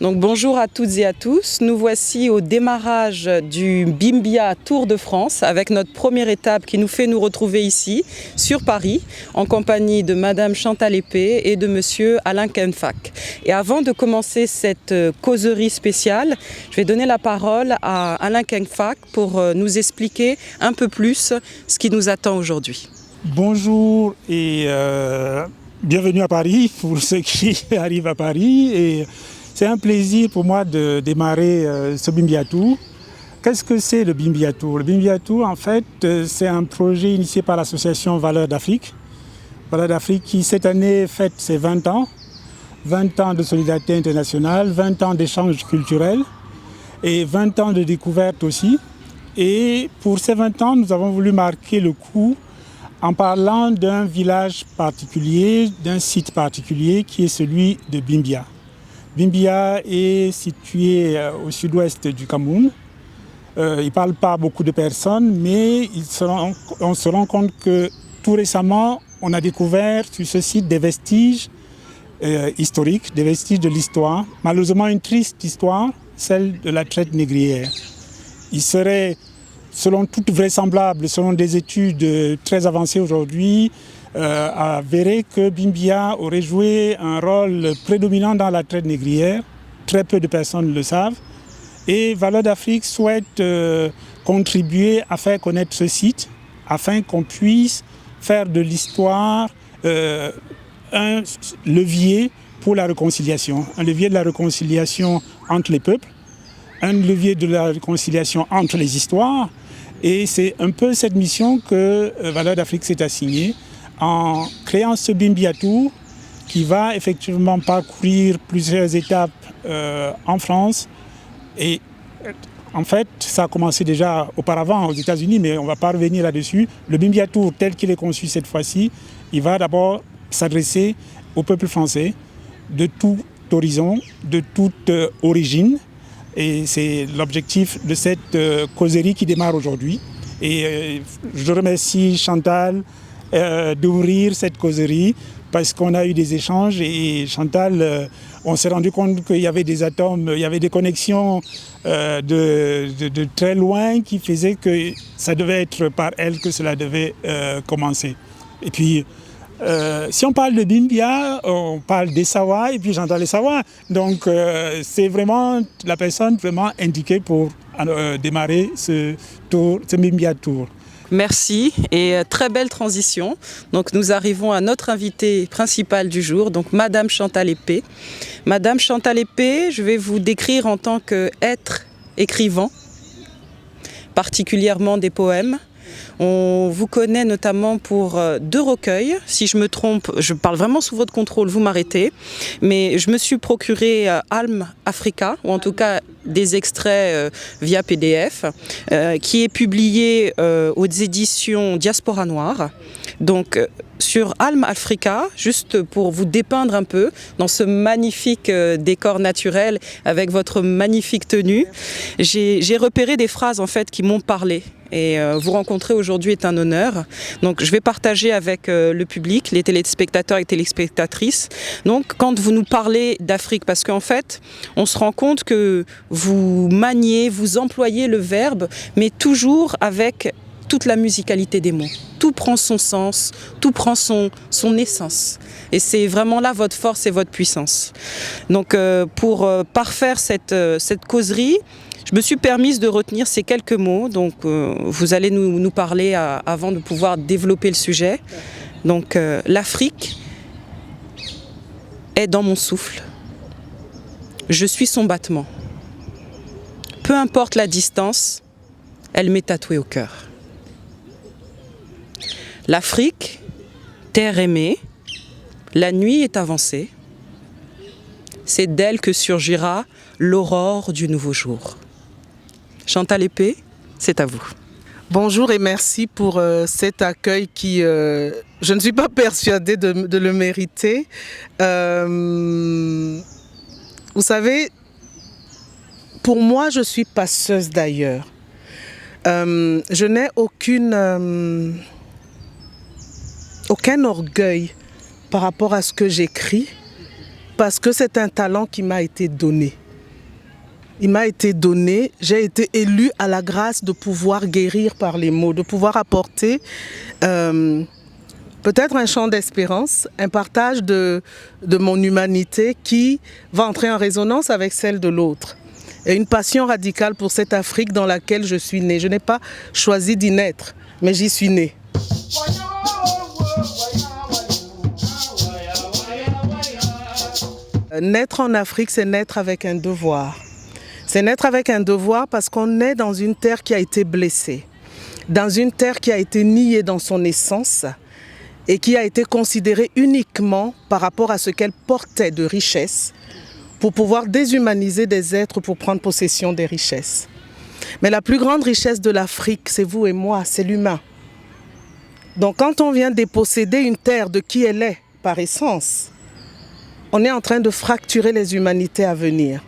Donc bonjour à toutes et à tous, nous voici au démarrage du Bimbia Tour de France avec notre première étape qui nous fait nous retrouver ici, sur Paris, en compagnie de Madame Chantal Épée et de Monsieur Alain Kenfack. Et avant de commencer cette causerie spéciale, je vais donner la parole à Alain Kenfack pour nous expliquer un peu plus ce qui nous attend aujourd'hui. Bonjour et bienvenue à Paris pour ceux qui arrivent à Paris. Et c'est un plaisir pour moi de démarrer ce Bimbia Tour. Qu'est-ce que c'est le Bimbia Tour? Le Bimbia Tour, en fait, c'est un projet initié par l'association Valeurs d'Afrique. Valeurs d'Afrique qui, cette année, fête ses 20 ans. 20 ans de solidarité internationale, 20 ans d'échanges culturels et 20 ans de découverte aussi. Et pour ces 20 ans, nous avons voulu marquer le coup en parlant d'un village particulier, d'un site particulier qui est celui de Bimbia. Bimbia est situé au sud-ouest du Cameroun. Il ne parle pas beaucoup de personnes, mais on se rend compte que tout récemment, on a découvert sur ce site des vestiges historiques, des vestiges de l'histoire. Malheureusement, une triste histoire, celle de la traite négrière. Il serait, selon toute vraisemblance, selon des études très avancées aujourd'hui, avéré que Bimbia aurait joué un rôle prédominant dans la traite négrière. Très peu de personnes le savent. Et Valeurs d'Afrique souhaite contribuer à faire connaître ce site, afin qu'on puisse faire de l'histoire un levier pour la réconciliation. Un levier de la réconciliation entre les peuples, un levier de la réconciliation entre les histoires. Et c'est un peu cette mission que Valeurs d'Afrique s'est assignée en créant ce Bimbia Tour qui va effectivement parcourir plusieurs étapes en France. Et en fait, ça a commencé déjà auparavant aux États-Unis, mais on ne va pas revenir là-dessus. Le Bimbia Tour, tel qu'il est conçu cette fois-ci, il va d'abord s'adresser au peuple français de tout horizon, de toute origine. Et c'est l'objectif de cette causerie qui démarre aujourd'hui. Et je remercie Chantal d'ouvrir cette causerie parce qu'on a eu des échanges et Chantal, on s'est rendu compte qu'il y avait des atomes, il y avait des connexions de très loin qui faisaient que ça devait être par elle que cela devait commencer. Et puis, si on parle de Bimbia, on parle des Sawa et puis j'entends les Sawa. Donc, c'est vraiment la personne vraiment indiquée pour démarrer ce Bimbia Tour. Merci et très belle transition. Donc nous arrivons à notre invitée principale du jour, donc Madame Chantal Épée. Madame Chantal Épée, je vais vous décrire en tant qu'être écrivain, particulièrement des poèmes. On vous connaît notamment pour 2 recueils. Si je me trompe, je parle vraiment sous votre contrôle, vous m'arrêtez. Mais je me suis procuré Alm Africa, ou en tout cas des extraits via PDF, qui est publié aux éditions Diaspora Noire. Donc sur Alm Africa, juste pour vous dépeindre un peu dans ce magnifique décor naturel avec votre magnifique tenue, j'ai repéré des phrases en fait qui m'ont parlé. Et vous rencontrer aujourd'hui est un honneur. Donc je vais partager avec le public, les téléspectateurs et téléspectatrices. Donc quand vous nous parlez d'Afrique, parce qu'en fait, on se rend compte que vous maniez, vous employez le verbe, mais toujours avec toute la musicalité des mots. Tout prend son sens, tout prend son essence. Et c'est vraiment là votre force et votre puissance. Donc pour parfaire cette causerie, Je me suis permise de retenir ces quelques mots, donc vous allez nous parler avant de pouvoir développer le sujet. Donc l'Afrique est dans mon souffle. Je suis son battement. Peu importe la distance, elle m'est tatouée au cœur. L'Afrique, terre aimée, la nuit est avancée. C'est d'elle que surgira l'aurore du nouveau jour. Chantal Épée, c'est à vous. Bonjour et merci pour cet accueil qui, je ne suis pas persuadée de le mériter. Vous savez, pour moi, je suis passeuse d'ailleurs. Je n'ai aucun orgueil par rapport à ce que j'écris, parce que c'est un talent qui m'a été donné. Il m'a été donné, j'ai été élue à la grâce de pouvoir guérir par les mots, de pouvoir apporter peut-être un chant d'espérance, un partage de mon humanité qui va entrer en résonance avec celle de l'autre. Et une passion radicale pour cette Afrique dans laquelle je suis née. Je n'ai pas choisi d'y naître, mais j'y suis née. Naître en Afrique, c'est naître avec un devoir. C'est naître avec un devoir parce qu'on est dans une terre qui a été blessée, dans une terre qui a été niée dans son essence et qui a été considérée uniquement par rapport à ce qu'elle portait de richesse pour pouvoir déshumaniser des êtres pour prendre possession des richesses. Mais la plus grande richesse de l'Afrique, c'est vous et moi, c'est l'humain. Donc quand on vient déposséder une terre de qui elle est par essence, on est en train de fracturer les humanités à venir.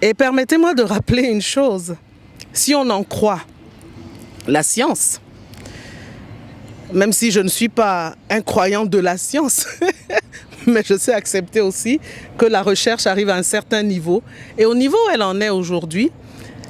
Et permettez-moi de rappeler une chose, si on en croit la science, même si je ne suis pas un croyant de la science, mais je sais accepter aussi que la recherche arrive à un certain niveau. Et au niveau où elle en est aujourd'hui,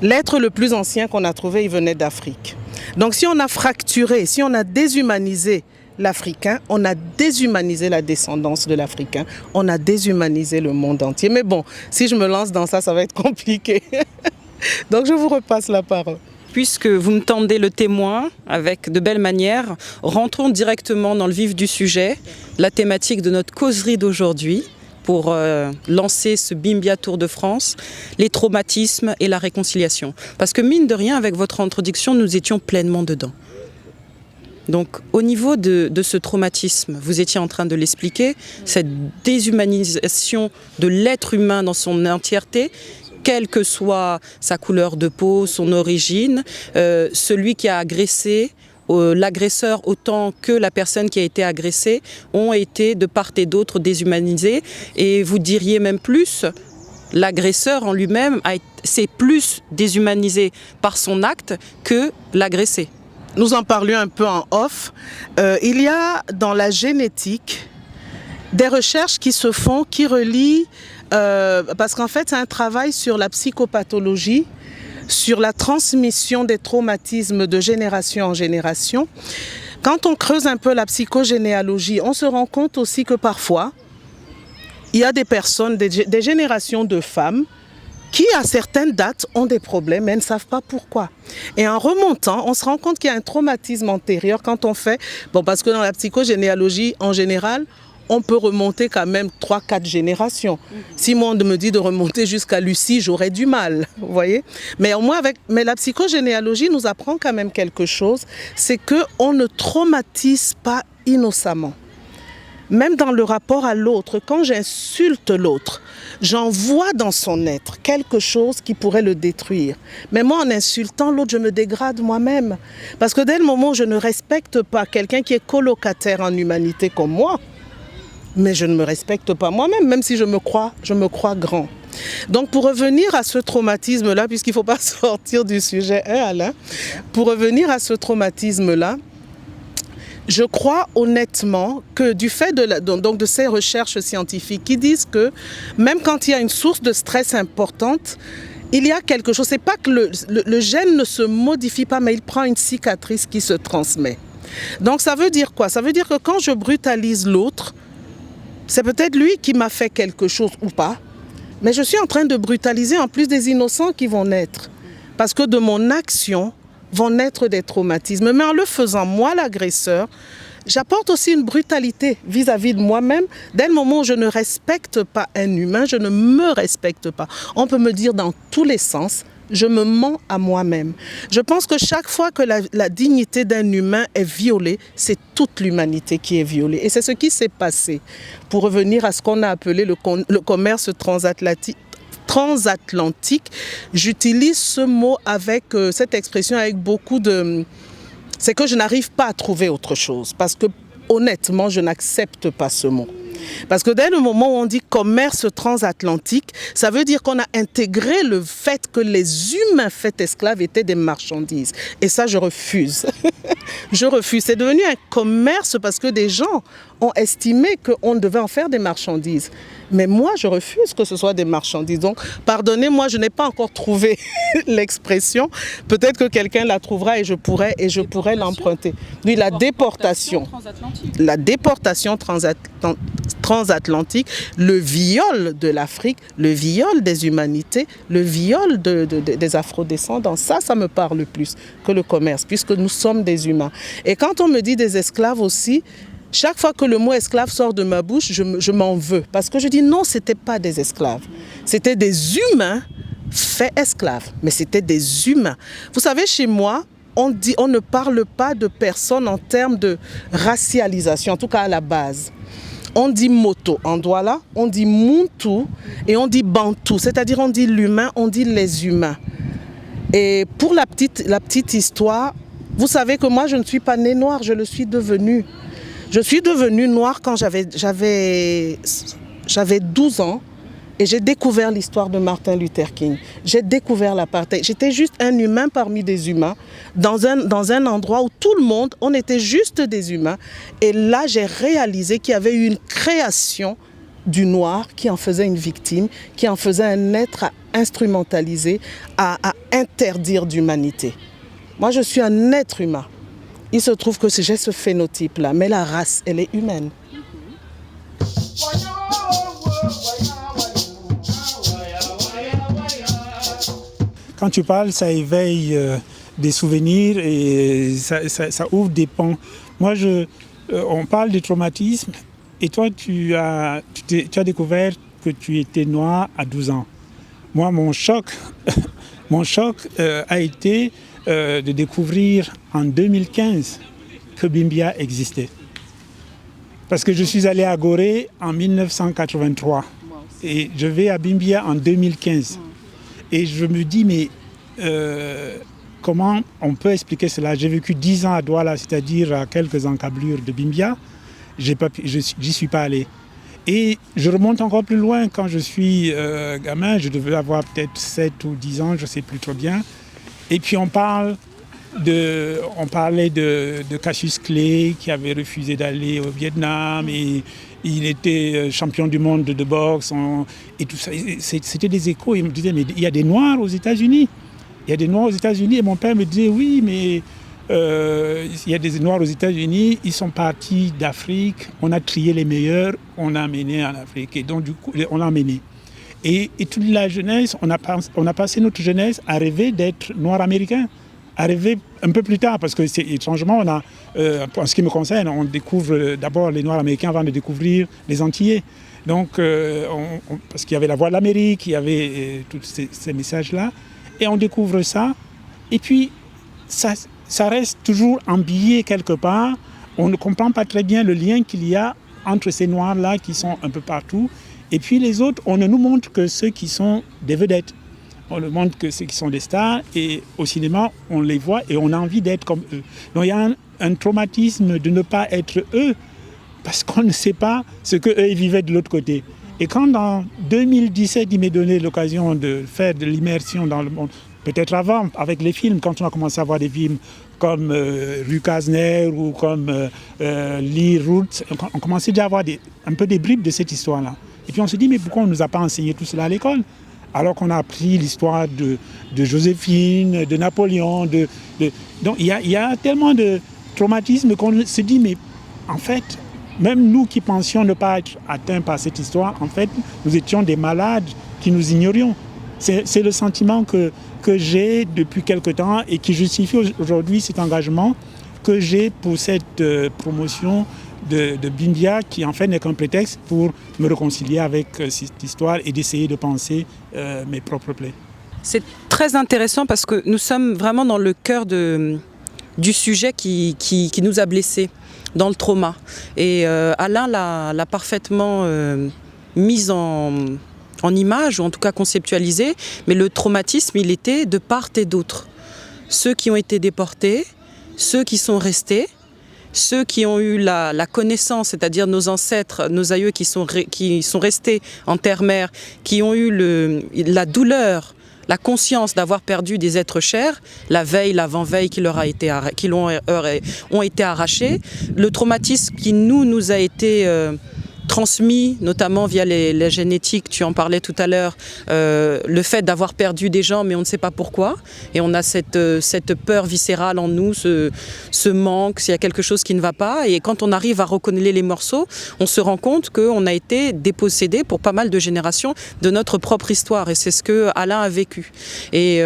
l'être le plus ancien qu'on a trouvé, il venait d'Afrique. Donc si on a fracturé, si on a déshumanisé l'Africain, on a déshumanisé la descendance de l'Africain, on a déshumanisé le monde entier. Mais bon, si je me lance dans ça, ça va être compliqué. Donc je vous repasse la parole. Puisque vous me tendez le témoin avec de belles manières, rentrons directement dans le vif du sujet, la thématique de notre causerie d'aujourd'hui, pour lancer ce Bimbia Tour de France, les traumatismes et la réconciliation. Parce que mine de rien, avec votre introduction, nous étions pleinement dedans. Donc au niveau de ce traumatisme, vous étiez en train de l'expliquer, cette déshumanisation de l'être humain dans son entièreté, quelle que soit sa couleur de peau, son origine, celui qui a agressé, l'agresseur autant que la personne qui a été agressée ont été de part et d'autre déshumanisés. Et vous diriez même plus, l'agresseur en lui-même s'est plus déshumanisé par son acte que l'agressé. Nous en parlions un peu en off. Il y a dans la génétique des recherches qui se font, qui relient, parce qu'en fait c'est un travail sur la psychopathologie, sur la transmission des traumatismes de génération en génération. Quand on creuse un peu la psychogénéalogie, on se rend compte aussi que parfois, il y a des personnes, des générations de femmes qui, à certaines dates, ont des problèmes, mais elles ne savent pas pourquoi. Et en remontant, on se rend compte qu'il y a un traumatisme antérieur quand on fait... Bon, parce que dans la psychogénéalogie, en général, on peut remonter quand même 3-4 générations. Si moi, on me dit de remonter jusqu'à Lucie, j'aurais du mal, vous voyez. Mais au moins, mais la psychogénéalogie nous apprend quand même quelque chose, c'est qu'on ne traumatise pas innocemment. Même dans le rapport à l'autre, quand j'insulte l'autre, j'envoie dans son être quelque chose qui pourrait le détruire. Mais moi, en insultant l'autre, je me dégrade moi-même. Parce que dès le moment où je ne respecte pas quelqu'un qui est colocataire en humanité comme moi, mais je ne me respecte pas moi-même, même si je me crois grand. Donc pour revenir à ce traumatisme-là, puisqu'il ne faut pas sortir du sujet, hein, Alain, pour revenir à ce traumatisme-là, je crois honnêtement que du fait de ces recherches scientifiques qui disent que même quand il y a une source de stress importante, il y a quelque chose. C'est pas que le gène ne se modifie pas, mais il prend une cicatrice qui se transmet. Donc ça veut dire quoi? Ça veut dire que quand je brutalise l'autre, c'est peut-être lui qui m'a fait quelque chose ou pas, mais je suis en train de brutaliser en plus des innocents qui vont naître. Parce que de mon action vont naître des traumatismes. Mais en le faisant, moi, l'agresseur, j'apporte aussi une brutalité vis-à-vis de moi-même. Dès le moment où je ne respecte pas un humain, je ne me respecte pas. On peut me dire dans tous les sens, je me mens à moi-même. Je pense que chaque fois que la dignité d'un humain est violée, c'est toute l'humanité qui est violée. Et c'est ce qui s'est passé. Pour revenir à ce qu'on a appelé le commerce transatlantique, j'utilise ce mot avec cette expression avec beaucoup de... C'est que je n'arrive pas à trouver autre chose. Parce que honnêtement, je n'accepte pas ce mot. Parce que dès le moment où on dit commerce transatlantique, ça veut dire qu'on a intégré le fait que les humains faits esclaves étaient des marchandises. Et ça, je refuse. Je refuse. C'est devenu un commerce parce que des gens ont estimé qu'on devait en faire des marchandises. Mais moi, je refuse que ce soit des marchandises. Donc, pardonnez-moi, je n'ai pas encore trouvé l'expression. Peut-être que quelqu'un la trouvera et je pourrais l'emprunter. Oui, la déportation. La déportation transatlantique, le viol de l'Afrique, le viol des humanités, le viol des afrodescendants. Ça me parle plus que le commerce, puisque nous sommes des humains. Et quand on me dit des esclaves aussi, chaque fois que le mot esclave sort de ma bouche, je m'en veux. Parce que je dis non, ce n'étaient pas des esclaves. C'était des humains faits esclaves. Mais c'était des humains. Vous savez, chez moi, on ne parle pas de personnes en termes de racialisation, en tout cas à la base. On dit moto en Douala, on dit muntu et on dit bantou. C'est-à-dire on dit l'humain, on dit les humains. Et pour la petite histoire, vous savez que moi je ne suis pas née noire, je le suis devenue. Je suis devenue noire quand j'avais 12 ans et j'ai découvert l'histoire de Martin Luther King. J'ai découvert l'apartheid. J'étais juste un humain parmi des humains dans un endroit où tout le monde, on était juste des humains. Et là, j'ai réalisé qu'il y avait eu une création du noir qui en faisait une victime, qui en faisait un être à instrumentaliser, à interdire d'humanité. Moi, je suis un être humain. Il se trouve que j'ai ce phénotype-là, mais la race, elle est humaine. Quand tu parles, ça éveille des souvenirs et ça ouvre des pans. Moi, on parle de traumatisme et toi, tu as découvert que tu étais noir à 12 ans. Moi, mon choc a été de découvrir en 2015 que Bimbia existait. Parce que je suis allé à Gorée en 1983 et je vais à Bimbia en 2015. Et je me dis, mais comment on peut expliquer cela? J'ai vécu 10 ans à Douala, c'est-à-dire à quelques encablures de Bimbia. J'y suis pas allé. Et je remonte encore plus loin. Quand je suis gamin, je devais avoir peut-être 7 ou 10 ans, je ne sais plus trop bien. Et puis on parlait de Cassius Clay qui avait refusé d'aller au Vietnam et il était champion du monde de boxe et tout ça. C'était des échos. Il me disait, mais il y a des Noirs aux États-Unis. Il y a des Noirs aux États-Unis. Et mon père me disait, oui, mais il y a des Noirs aux États-Unis. Ils sont partis d'Afrique. On a trié les meilleurs. On a amené en Afrique. Et donc, du coup, on a amené. Et toute la jeunesse, on a passé notre jeunesse à rêver d'être Noirs américains. À rêver un peu plus tard, parce que c'est étrangement, en ce qui me concerne, on découvre d'abord les Noirs américains avant de découvrir les Antillais. Donc, parce qu'il y avait la Voix de l'Amérique, il y avait tous ces messages-là, et on découvre ça, et puis ça reste toujours embillé quelque part. On ne comprend pas très bien le lien qu'il y a entre ces Noirs-là qui sont un peu partout, et puis les autres, on ne nous montre que ceux qui sont des vedettes. On nous montre que ceux qui sont des stars et au cinéma, on les voit et on a envie d'être comme eux. Donc il y a un traumatisme de ne pas être eux parce qu'on ne sait pas ce qu'eux vivaient de l'autre côté. Et quand en 2017, il m'est donné l'occasion de faire de l'immersion dans le monde, peut-être avant, avec les films, quand on a commencé à voir des films comme Rue Kasner ou comme Lee Root, on commençait déjà à avoir un peu des bribes de cette histoire-là. Et puis on se dit, mais pourquoi on ne nous a pas enseigné tout cela à l'école ? Alors qu'on a appris l'histoire de Joséphine, de Napoléon. Donc il y a tellement de traumatisme qu'on se dit, mais en fait, même nous qui pensions ne pas être atteints par cette histoire, en fait, nous étions des malades qui nous ignorions. C'est le sentiment que j'ai depuis quelque temps et qui justifie aujourd'hui cet engagement que j'ai pour cette promotion de Bimbia, qui en fait n'est qu'un prétexte pour me réconcilier avec cette histoire et d'essayer de penser mes propres plaies. C'est très intéressant parce que nous sommes vraiment dans le cœur du sujet qui nous a blessés, dans le trauma. Et Alain l'a parfaitement mise en image, ou en tout cas conceptualisé, mais le traumatisme, il était de part et d'autre. Ceux qui ont été déportés, ceux qui sont restés, ceux qui ont eu la connaissance, c'est-à-dire nos ancêtres, nos aïeux qui sont restés en terre-mère, qui ont eu la douleur, la conscience d'avoir perdu des êtres chers, la veille, l'avant-veille qui ont été arrachés, le traumatisme qui nous a été transmis, notamment via la génétique, tu en parlais tout à l'heure, le fait d'avoir perdu des gens, mais on ne sait pas pourquoi, et on a cette peur viscérale en nous, ce manque, s'il y a quelque chose qui ne va pas, et quand on arrive à reconnaître les morceaux, on se rend compte qu'on a été dépossédé pour pas mal de générations de notre propre histoire, et c'est ce que Alain a vécu. Et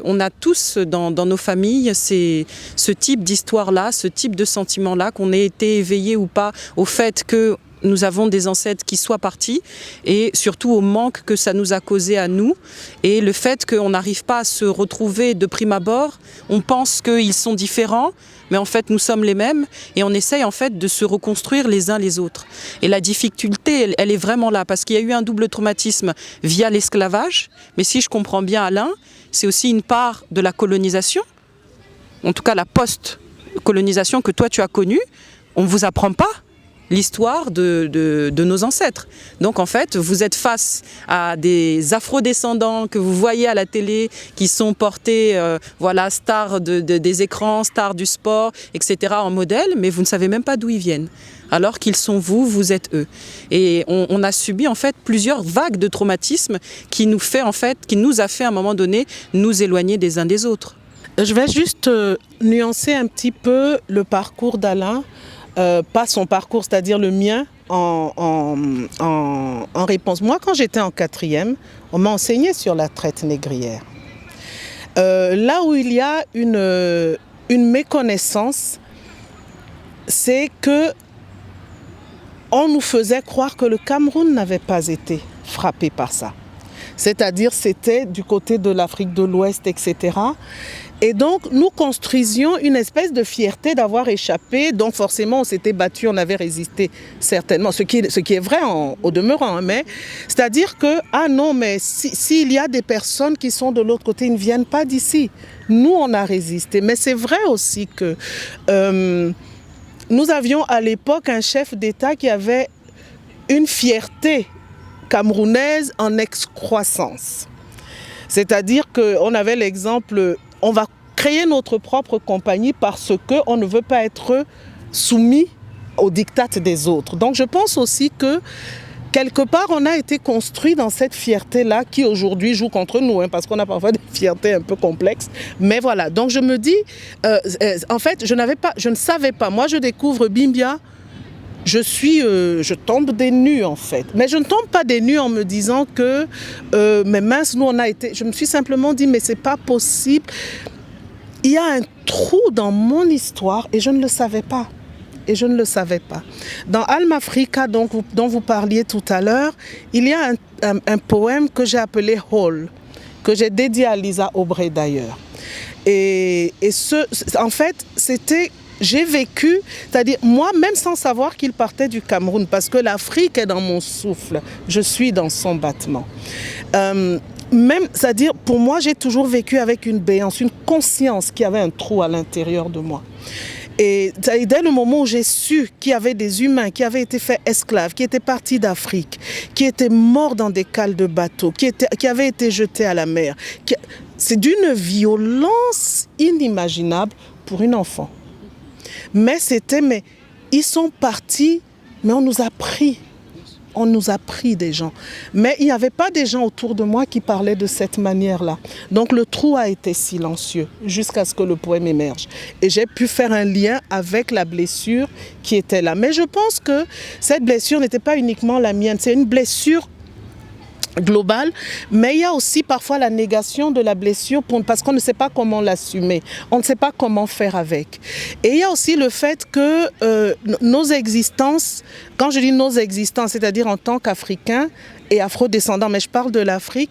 on a tous dans nos familles ce type d'histoire-là, ce type de sentiment-là, qu'on ait été éveillé ou pas au fait que nous avons des ancêtres qui soient partis et surtout au manque que ça nous a causé à nous et le fait qu'on n'arrive pas à se retrouver de prime abord. On pense qu'ils sont différents, mais en fait nous sommes les mêmes et on essaye en fait de se reconstruire les uns les autres. Et la difficulté, elle est vraiment là parce qu'il y a eu un double traumatisme via l'esclavage, mais si je comprends bien Alain, c'est aussi une part de la colonisation, en tout cas la post-colonisation que toi tu as connue. On ne vous apprend pas l'histoire de nos ancêtres. Donc en fait, vous êtes face à des afrodescendants que vous voyez à la télé, qui sont portés, stars des écrans, stars du sport, etc. en modèle, mais vous ne savez même pas d'où ils viennent. Alors qu'ils sont vous êtes eux. Et on a subi en fait plusieurs vagues de traumatisme qui nous a fait à un moment donné nous éloigner des uns des autres. Je vais juste nuancer un petit peu le parcours d'Alain. Pas son parcours, c'est-à-dire le mien, en réponse. Moi, quand j'étais en 4e, on m'a enseigné sur la traite négrière. Là où il y a une méconnaissance, c'est que on nous faisait croire que le Cameroun n'avait pas été frappé par ça. C'est-à-dire, c'était du côté de l'Afrique de l'Ouest, etc. Et donc, nous construisions une espèce de fierté d'avoir échappé. Donc, forcément, on s'était battu, on avait résisté, certainement. Ce qui est vrai au demeurant. Mais c'est-à-dire que, mais s'il y a des personnes qui sont de l'autre côté, ils ne viennent pas d'ici. Nous, on a résisté. Mais c'est vrai aussi que nous avions à l'époque un chef d'État qui avait une fierté camerounaise en excroissance. C'est-à-dire qu'on avait l'exemple... On va créer notre propre compagnie parce qu'on ne veut pas être soumis aux diktats des autres. Donc je pense aussi que quelque part on a été construit dans cette fierté-là qui aujourd'hui joue contre nous, parce qu'on a parfois des fiertés un peu complexes. Mais voilà, donc je me dis, en fait je ne savais pas, moi je découvre Bimbia, je tombe des nues en fait. Mais je ne tombe pas des nues en me disant que, mais mince, nous on a été... Je me suis simplement dit, mais c'est pas possible. Il y a un trou dans mon histoire et je ne le savais pas. Dans Alma Africa, dont vous parliez tout à l'heure, il y a un poème que j'ai appelé Hall, que j'ai dédié à Lisa Aubrey d'ailleurs. Et en fait, c'était... J'ai vécu, c'est-à-dire moi, même sans savoir qu'il partait du Cameroun, parce que l'Afrique est dans mon souffle, je suis dans son battement. C'est-à-dire, pour moi, j'ai toujours vécu avec une béance, une conscience qu'il y avait un trou à l'intérieur de moi. Et dès le moment où j'ai su qu'il y avait des humains qui avaient été faits esclaves, qui étaient partis d'Afrique, qui étaient morts dans des cales de bateaux, qui avaient été jetés à la mer, c'est d'une violence inimaginable pour une enfant. Mais ils sont partis, mais on nous a pris des gens. Mais il n'y avait pas des gens autour de moi qui parlaient de cette manière-là. Donc le trou a été silencieux jusqu'à ce que le poème émerge. Et j'ai pu faire un lien avec la blessure qui était là. Mais je pense que cette blessure n'était pas uniquement la mienne. C'est une blessure global, mais il y a aussi parfois la négation de la blessure parce qu'on ne sait pas comment l'assumer, on ne sait pas comment faire avec. Et il y a aussi le fait que nos existences, quand je dis nos existences, c'est-à-dire en tant qu'Africains et Afro-descendants, mais je parle de l'Afrique,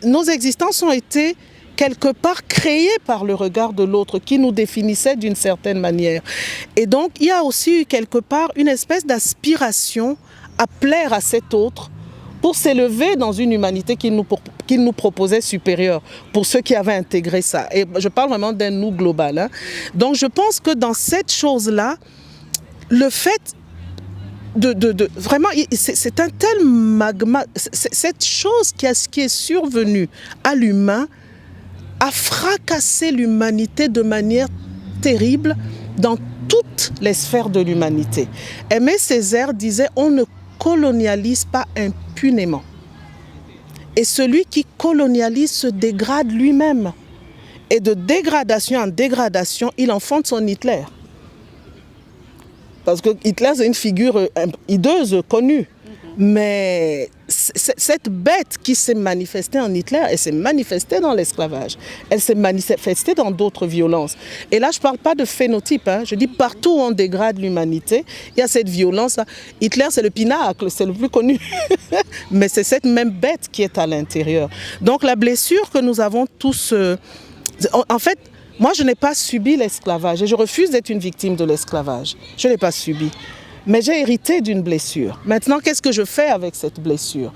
nos existences ont été quelque part créées par le regard de l'autre qui nous définissait d'une certaine manière. Et donc il y a aussi eu quelque part une espèce d'aspiration à plaire à cet autre pour s'élever dans une humanité qu'il nous proposait supérieure, pour ceux qui avaient intégré ça. Et je parle vraiment d'un nous global. Hein. Donc je pense que dans cette chose-là, le fait vraiment, c'est un tel magma, cette chose qui est survenue à l'humain a fracassé l'humanité de manière terrible dans toutes les sphères de l'humanité. Aimé Césaire disait « On ne colonialise pas impunément. Et celui qui colonialise se dégrade lui-même. Et de dégradation en dégradation, il enfante son Hitler. » Parce que Hitler, c'est une figure hideuse, connue. Mais cette bête qui s'est manifestée en Hitler, elle s'est manifestée dans l'esclavage. Elle s'est manifestée dans d'autres violences. Et là, je ne parle pas de phénotype. Hein. Je dis partout où on dégrade l'humanité, il y a cette violence-là. Hitler, c'est le pinacle, c'est le plus connu. Mais c'est cette même bête qui est à l'intérieur. Donc la blessure que nous avons tous... en fait, moi, je n'ai pas subi l'esclavage et je refuse d'être une victime de l'esclavage. Je ne l'ai pas subi. Mais j'ai hérité d'une blessure. Maintenant, qu'est-ce que je fais avec cette blessure?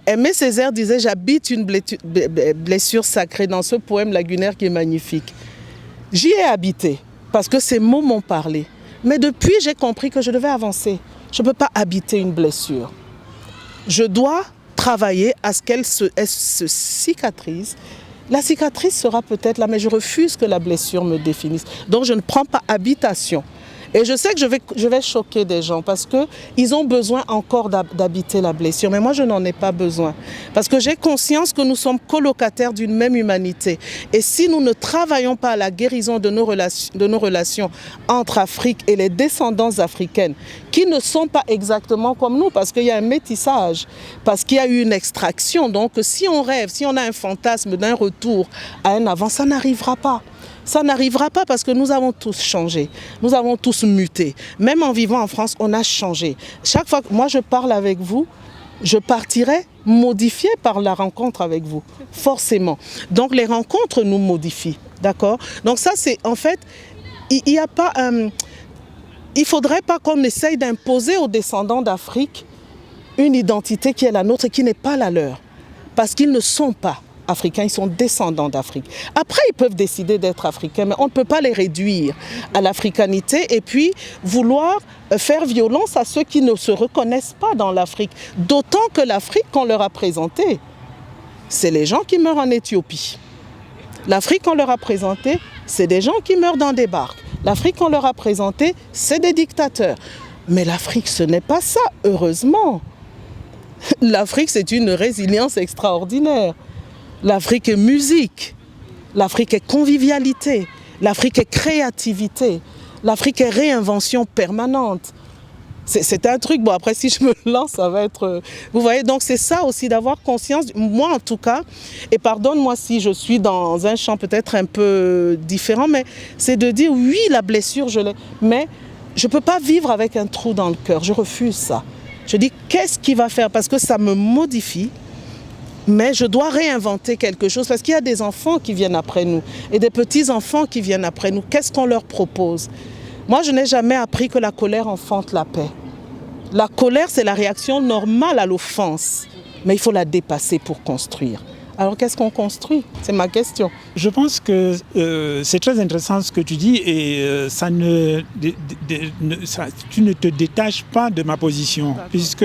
Aimé Césaire disait « J'habite une blessure sacrée » dans ce poème lagunaire qui est magnifique. J'y ai habité parce que ces mots m'ont parlé. Mais depuis, j'ai compris que je devais avancer. Je ne peux pas habiter une blessure. Je dois travailler à ce qu'elle se cicatrise. La cicatrice sera peut-être là, mais je refuse que la blessure me définisse. Donc, je ne prends pas habitation. Et je sais que je vais choquer des gens parce qu'ils ont besoin encore d'habiter la blessure. Mais moi, je n'en ai pas besoin. Parce que j'ai conscience que nous sommes colocataires d'une même humanité. Et si nous ne travaillons pas à la guérison de nos relations entre Afrique et les descendants africaines, qui ne sont pas exactement comme nous, parce qu'il y a un métissage, parce qu'il y a eu une extraction. Donc, si on rêve, si on a un fantasme d'un retour à un avant, ça n'arrivera pas. Ça n'arrivera pas parce que nous avons tous changé, nous avons tous muté. Même en vivant en France, on a changé. Chaque fois que moi je parle avec vous, je partirai modifié par la rencontre avec vous, forcément. Donc les rencontres nous modifient, d'accord? Donc ça c'est en fait, il n'y a pas il faudrait pas qu'on essaye d'imposer aux descendants d'Afrique une identité qui est la nôtre et qui n'est pas la leur, parce qu'ils ne sont pas africains, ils sont descendants d'Afrique. Après, ils peuvent décider d'être africains, mais on ne peut pas les réduire à l'africanité et puis vouloir faire violence à ceux qui ne se reconnaissent pas dans l'Afrique. D'autant que l'Afrique qu'on leur a présentée, c'est les gens qui meurent en Éthiopie. L'Afrique qu'on leur a présentée, c'est des gens qui meurent dans des barques. L'Afrique qu'on leur a présentée, c'est des dictateurs. Mais l'Afrique, ce n'est pas ça, heureusement. L'Afrique, c'est une résilience extraordinaire. L'Afrique est musique, l'Afrique est convivialité, l'Afrique est créativité, l'Afrique est réinvention permanente. C'est un truc, bon après si je me lance, ça va être... Vous voyez, donc c'est ça aussi d'avoir conscience, moi en tout cas, et pardonne-moi si je suis dans un champ peut-être un peu différent, mais c'est de dire oui, la blessure, je l'ai, mais je ne peux pas vivre avec un trou dans le cœur, je refuse ça. Je dis qu'est-ce qui va faire, parce que ça me modifie. Mais je dois réinventer quelque chose parce qu'il y a des enfants qui viennent après nous et des petits-enfants qui viennent après nous. Qu'est-ce qu'on leur propose? Moi, je n'ai jamais appris que la colère enfante la paix. La colère, c'est la réaction normale à l'offense. Mais il faut la dépasser pour construire. Alors, qu'est-ce qu'on construit? C'est ma question. Je pense que c'est très intéressant ce que tu dis et tu ne te détaches pas de ma position puisque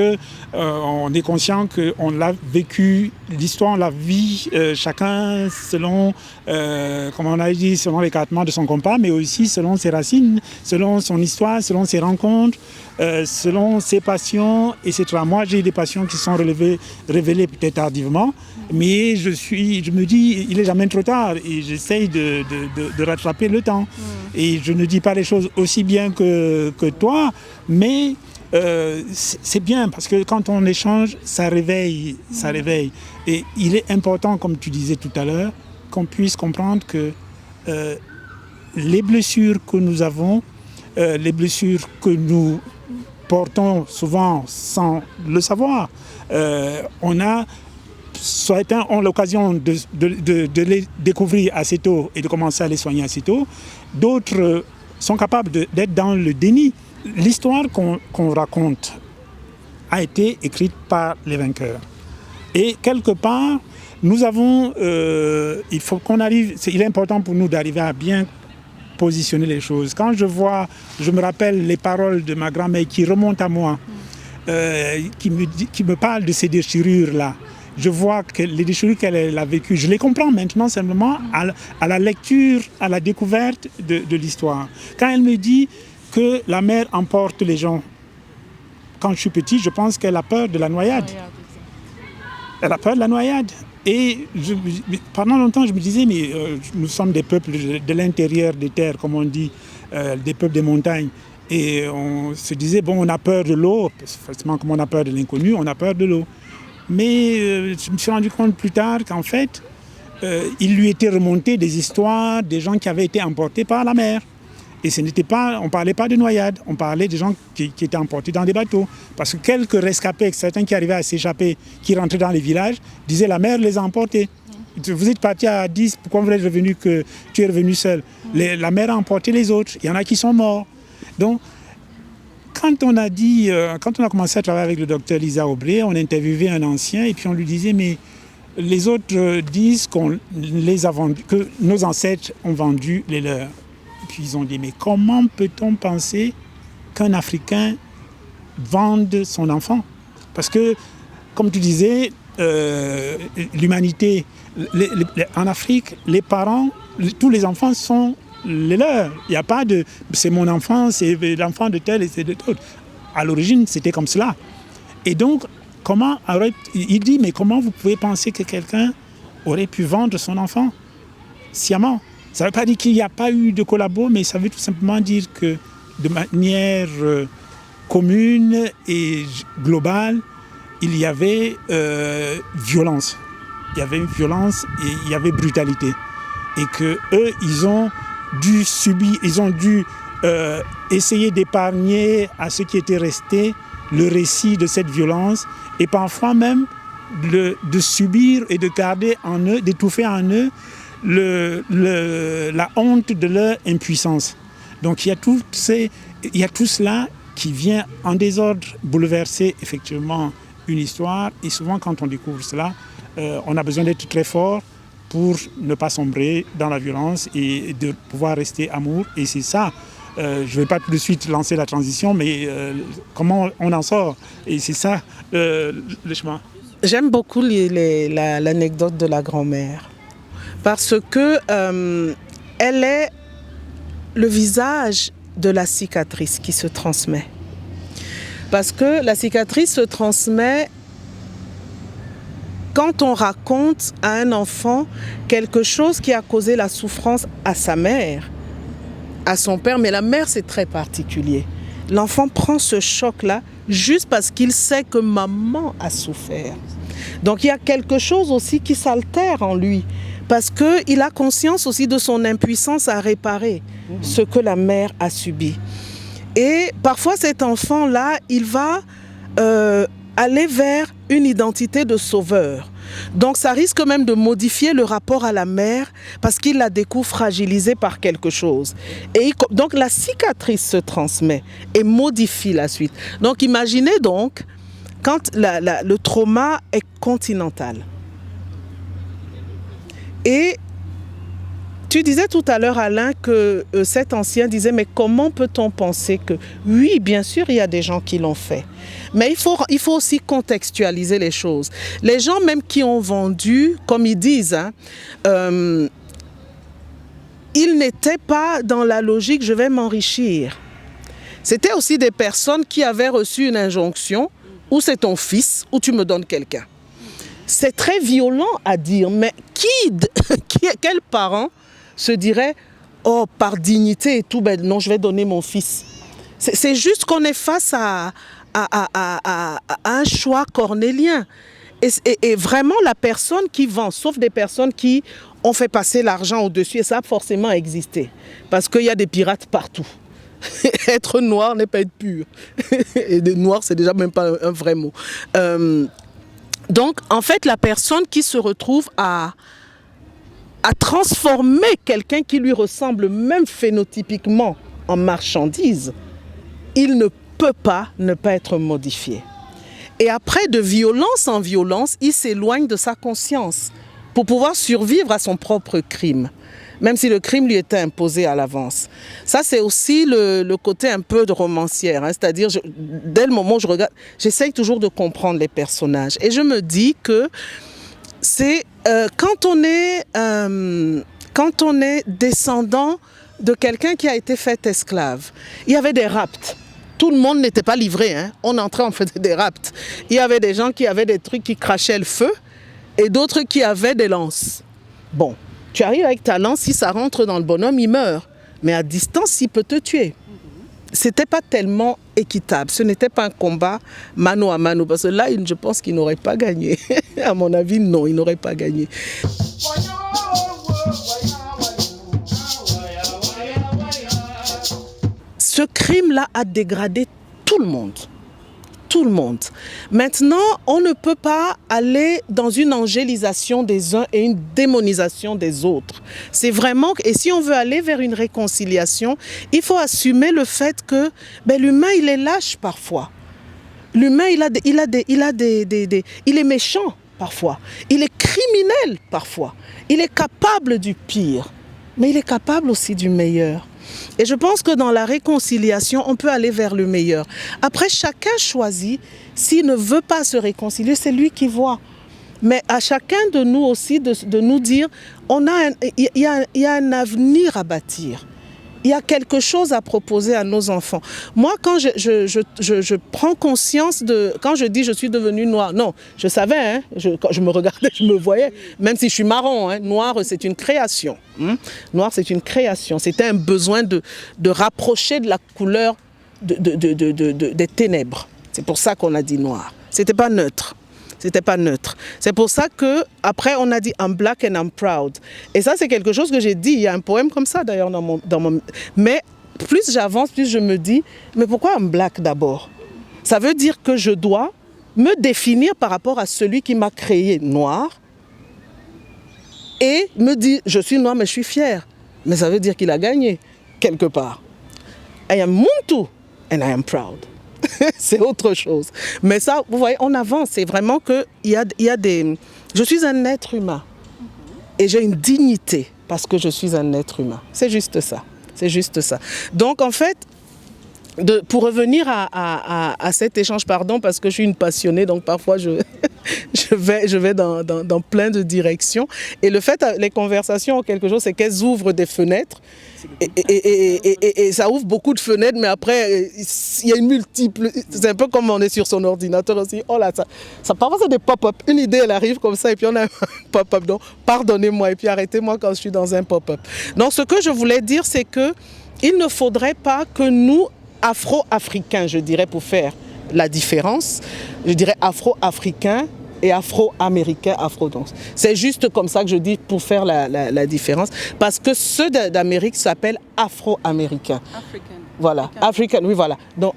on est conscient qu'on l'a vécu, l'histoire, on la vit chacun selon, comme on a dit, selon l'écartement de son compas, mais aussi selon ses racines, selon son histoire, selon ses rencontres, selon ses passions, etc. Moi, j'ai des passions qui sont révélées peut-être tardivement, mais je me dis, il n'est jamais trop tard et j'essaye de rattraper le temps. Et je ne dis pas les choses aussi bien que toi, mais c'est bien parce que quand on échange, ça réveille. Et il est important, comme tu disais tout à l'heure, qu'on puisse comprendre que les blessures que nous avons, les blessures que nous portons souvent sans le savoir, on a certains ont l'occasion de les découvrir assez tôt et de commencer à les soigner assez tôt. D'autres sont capables d'être dans le déni. L'histoire qu'on raconte a été écrite par les vainqueurs. Et quelque part, nous avons, il faut qu'on arrive, il est important pour nous d'arriver à bien positionner les choses. Quand je me rappelle les paroles de ma grand-mère qui remontent à moi, qui me parle de ces déchirures-là. Je vois que les déchirures qu'elle a vécues, je les comprends maintenant simplement à la lecture, à la découverte de l'histoire. Quand elle me dit que la mer emporte les gens, quand je suis petit, je pense qu'elle a peur de la noyade. Elle a peur de la noyade. Et pendant longtemps, je me disais, mais nous sommes des peuples de l'intérieur des terres, comme on dit, des peuples des montagnes. Et on se disait, bon, on a peur de l'eau, forcément comme on a peur de l'inconnu, on a peur de l'eau. Mais je me suis rendu compte plus tard qu'en fait, il lui était remonté des histoires des gens qui avaient été emportés par la mer. Et on ne parlait pas de noyade, on parlait des gens qui étaient emportés dans des bateaux. Parce que quelques rescapés, certains qui arrivaient à s'échapper, qui rentraient dans les villages, disaient la mer les a emportés. Vous êtes parti à 10, pourquoi vous êtes revenu que tu es revenu seul? La mer a emporté les autres, il y en a qui sont morts. Donc, quand on a commencé à travailler avec le docteur Lisa Aubrey, on a interviewé un ancien et puis on lui disait, mais les autres disent que nos ancêtres ont vendu les leurs. Et puis ils ont dit, mais comment peut-on penser qu'un Africain vende son enfant? Parce que, comme tu disais, l'humanité, en Afrique, les parents, tous les enfants sont les leurs. Il n'y a pas de c'est mon enfant, c'est l'enfant de tel et c'est de tel. À l'origine, c'était comme cela. Et donc, il dit, mais comment vous pouvez penser que quelqu'un aurait pu vendre son enfant sciemment? Ça ne veut pas dire qu'il n'y a pas eu de collabo, mais ça veut tout simplement dire que de manière commune et globale, il y avait violence. Il y avait violence et il y avait brutalité. Et qu'eux, ils ont dû essayer d'épargner à ceux qui étaient restés le récit de cette violence et parfois même de subir et de garder en eux, d'étouffer en eux la honte de leur impuissance. Donc il y a tout cela qui vient en désordre bouleverser effectivement une histoire et souvent quand on découvre cela, on a besoin d'être très fort pour ne pas sombrer dans la violence et de pouvoir rester amour. Et c'est ça, je ne vais pas tout de suite lancer la transition, mais comment on en sort. Et c'est ça le chemin. J'aime beaucoup l'anecdote de la grand-mère parce que elle est le visage de la cicatrice qui se transmet. Parce que la cicatrice se transmet quand on raconte à un enfant quelque chose qui a causé la souffrance à sa mère, à son père, mais la mère c'est très particulier. L'enfant prend ce choc-là juste parce qu'il sait que maman a souffert. Donc il y a quelque chose aussi qui s'altère en lui, parce qu'il a conscience aussi de son impuissance à réparer ce que la mère a subi. Et parfois cet enfant-là, il va aller vers une identité de sauveur. Donc ça risque même de modifier le rapport à la mère parce qu'il la découvre fragilisée par quelque chose. Et donc la cicatrice se transmet et modifie la suite. Donc imaginez donc quand le trauma est continental. Et tu disais tout à l'heure, Alain, que cet ancien disait, mais comment peut-on penser que... Oui, bien sûr, il y a des gens qui l'ont fait. Mais il faut aussi contextualiser les choses. Les gens même qui ont vendu, comme ils disent, ils n'étaient pas dans la logique « je vais m'enrichir ». C'était aussi des personnes qui avaient reçu une injonction « ou c'est ton fils, ou tu me donnes quelqu'un ». C'est très violent à dire, mais quel parent se dirait, oh, par dignité et tout, ben non, je vais donner mon fils. C'est juste qu'on est face à un choix cornélien. Et vraiment, la personne qui vend, sauf des personnes qui ont fait passer l'argent au-dessus, et ça a forcément existé. Parce qu'il y a des pirates partout. Être noir n'est pas être pur. Et de noir, c'est déjà même pas un vrai mot. Donc, en fait, la personne qui se retrouve à transformer quelqu'un qui lui ressemble même phénotypiquement en marchandise, il ne peut pas ne pas être modifié. Et après, de violence en violence, il s'éloigne de sa conscience pour pouvoir survivre à son propre crime, même si le crime lui était imposé à l'avance. Ça, c'est aussi le côté un peu de romancière, hein, c'est-à-dire, dès le moment où je regarde, j'essaye toujours de comprendre les personnages. Et je me dis que c'est quand on est descendant de quelqu'un qui a été fait esclave, il y avait des rapts. Tout le monde n'était pas livré, hein. On entrait, on faisait des rapts. Il y avait des gens qui avaient des trucs qui crachaient le feu et d'autres qui avaient des lances. Bon, tu arrives avec ta lance, si ça rentre dans le bonhomme, il meurt. Mais à distance, il peut te tuer. C'était pas tellement équitable. Ce n'était pas un combat mano à mano. Parce que là, je pense qu'il n'aurait pas gagné. À mon avis, non, il n'aurait pas gagné. Ce crime-là a dégradé tout le monde. Tout le monde. Maintenant, on ne peut pas aller dans une angélisation des uns et une démonisation des autres. C'est vraiment, et si on veut aller vers une réconciliation, il faut assumer le fait que l'humain, il est lâche parfois. L'humain, il est méchant parfois. Il est criminel parfois. Il est capable du pire, mais il est capable aussi du meilleur. Et je pense que dans la réconciliation, on peut aller vers le meilleur. Après, chacun choisit. S'il ne veut pas se réconcilier, c'est lui qui voit. Mais à chacun de nous aussi de nous dire, il y a un avenir à bâtir. Il y a quelque chose à proposer à nos enfants. Moi, quand je prends conscience de... Quand je dis je suis devenue noire, non, je savais, hein, quand je me regardais, je me voyais, même si je suis marron, hein, noir, c'est une création. Noir, c'est une création. C'était un besoin de rapprocher de la couleur des ténèbres. C'est pour ça qu'on a dit noir. C'était pas neutre. C'était pas neutre. C'est pour ça que après on a dit I'm black and I'm proud. Et ça c'est quelque chose que j'ai dit. Il y a un poème comme ça d'ailleurs dans mon. Mais plus j'avance, plus je me dis mais pourquoi I'm black d'abord? Ça veut dire que je dois me définir par rapport à celui qui m'a créé noir et me dire je suis noir mais je suis fier. Mais ça veut dire qu'il a gagné quelque part. I am Muntu and I am proud. C'est autre chose. Mais ça, vous voyez, on avance. C'est vraiment qu'il y a des... Je suis un être humain. Et j'ai une dignité parce que je suis un être humain. C'est juste ça. C'est juste ça. Donc, en fait, pour revenir à cet échange, pardon, parce que je suis une passionnée, donc parfois je vais dans plein de directions. Et le fait, les conversations ont quelque chose, c'est qu'elles ouvrent des fenêtres. Et ça ouvre beaucoup de fenêtres, mais après, il y a une multiple... C'est un peu comme on est sur son ordinateur aussi. Oh là, ça parfois c'est des pop-up. Une idée, elle arrive comme ça, et puis on a un pop-up. Donc, pardonnez-moi, et puis arrêtez-moi quand je suis dans un pop-up. Donc, ce que je voulais dire, c'est que il ne faudrait pas que nous, Afro-Africains, je dirais, pour faire la différence, je dirais Afro-Africains et Afro-Américains, Afro-danse. C'est juste comme ça que je dis pour faire la différence, parce que ceux d'Amérique s'appellent Afro-Américains. African. Voilà, Africains, oui voilà. Donc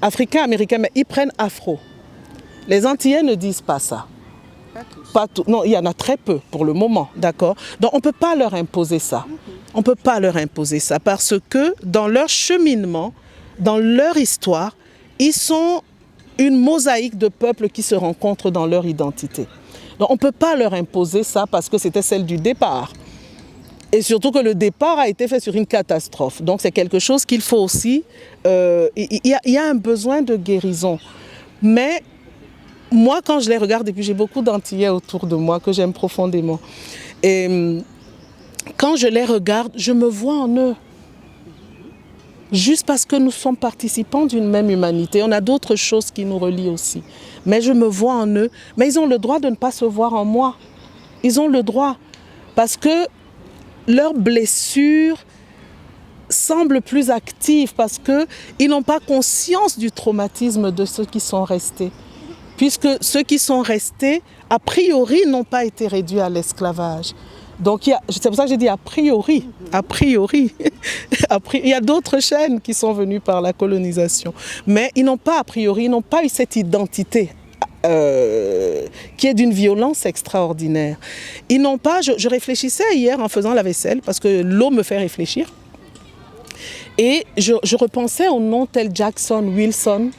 Africains, Américains, mais ils prennent Afro. Les Antillais ne disent pas ça. Pas tout. Non, il y en a très peu pour le moment, d'accord? Donc on ne peut pas leur imposer ça. On ne peut pas leur imposer ça parce que dans leur cheminement, dans leur histoire, ils sont une mosaïque de peuples qui se rencontrent dans leur identité. Donc on ne peut pas leur imposer ça parce que c'était celle du départ. Et surtout que le départ a été fait sur une catastrophe. Donc c'est quelque chose qu'il faut aussi... Il y a un besoin de guérison. Mais moi, quand je les regarde, et puis j'ai beaucoup d'Antillais autour de moi que j'aime profondément, et quand je les regarde, je me vois en eux. Juste parce que nous sommes participants d'une même humanité. On a d'autres choses qui nous relient aussi. Mais je me vois en eux. Mais ils ont le droit de ne pas se voir en moi. Ils ont le droit. Parce que leurs blessures semblent plus actifs parce qu'ils n'ont pas conscience du traumatisme de ceux qui sont restés. Puisque ceux qui sont restés, a priori, n'ont pas été réduits à l'esclavage. Donc, c'est pour ça que j'ai dit a priori. Il y a d'autres chaînes qui sont venues par la colonisation. Mais ils n'ont pas, a priori, ils n'ont pas eu cette identité qui est d'une violence extraordinaire. Ils n'ont pas, je réfléchissais hier en faisant la vaisselle, parce que l'eau me fait réfléchir. Et je repensais au nom tel Jackson, Wilson.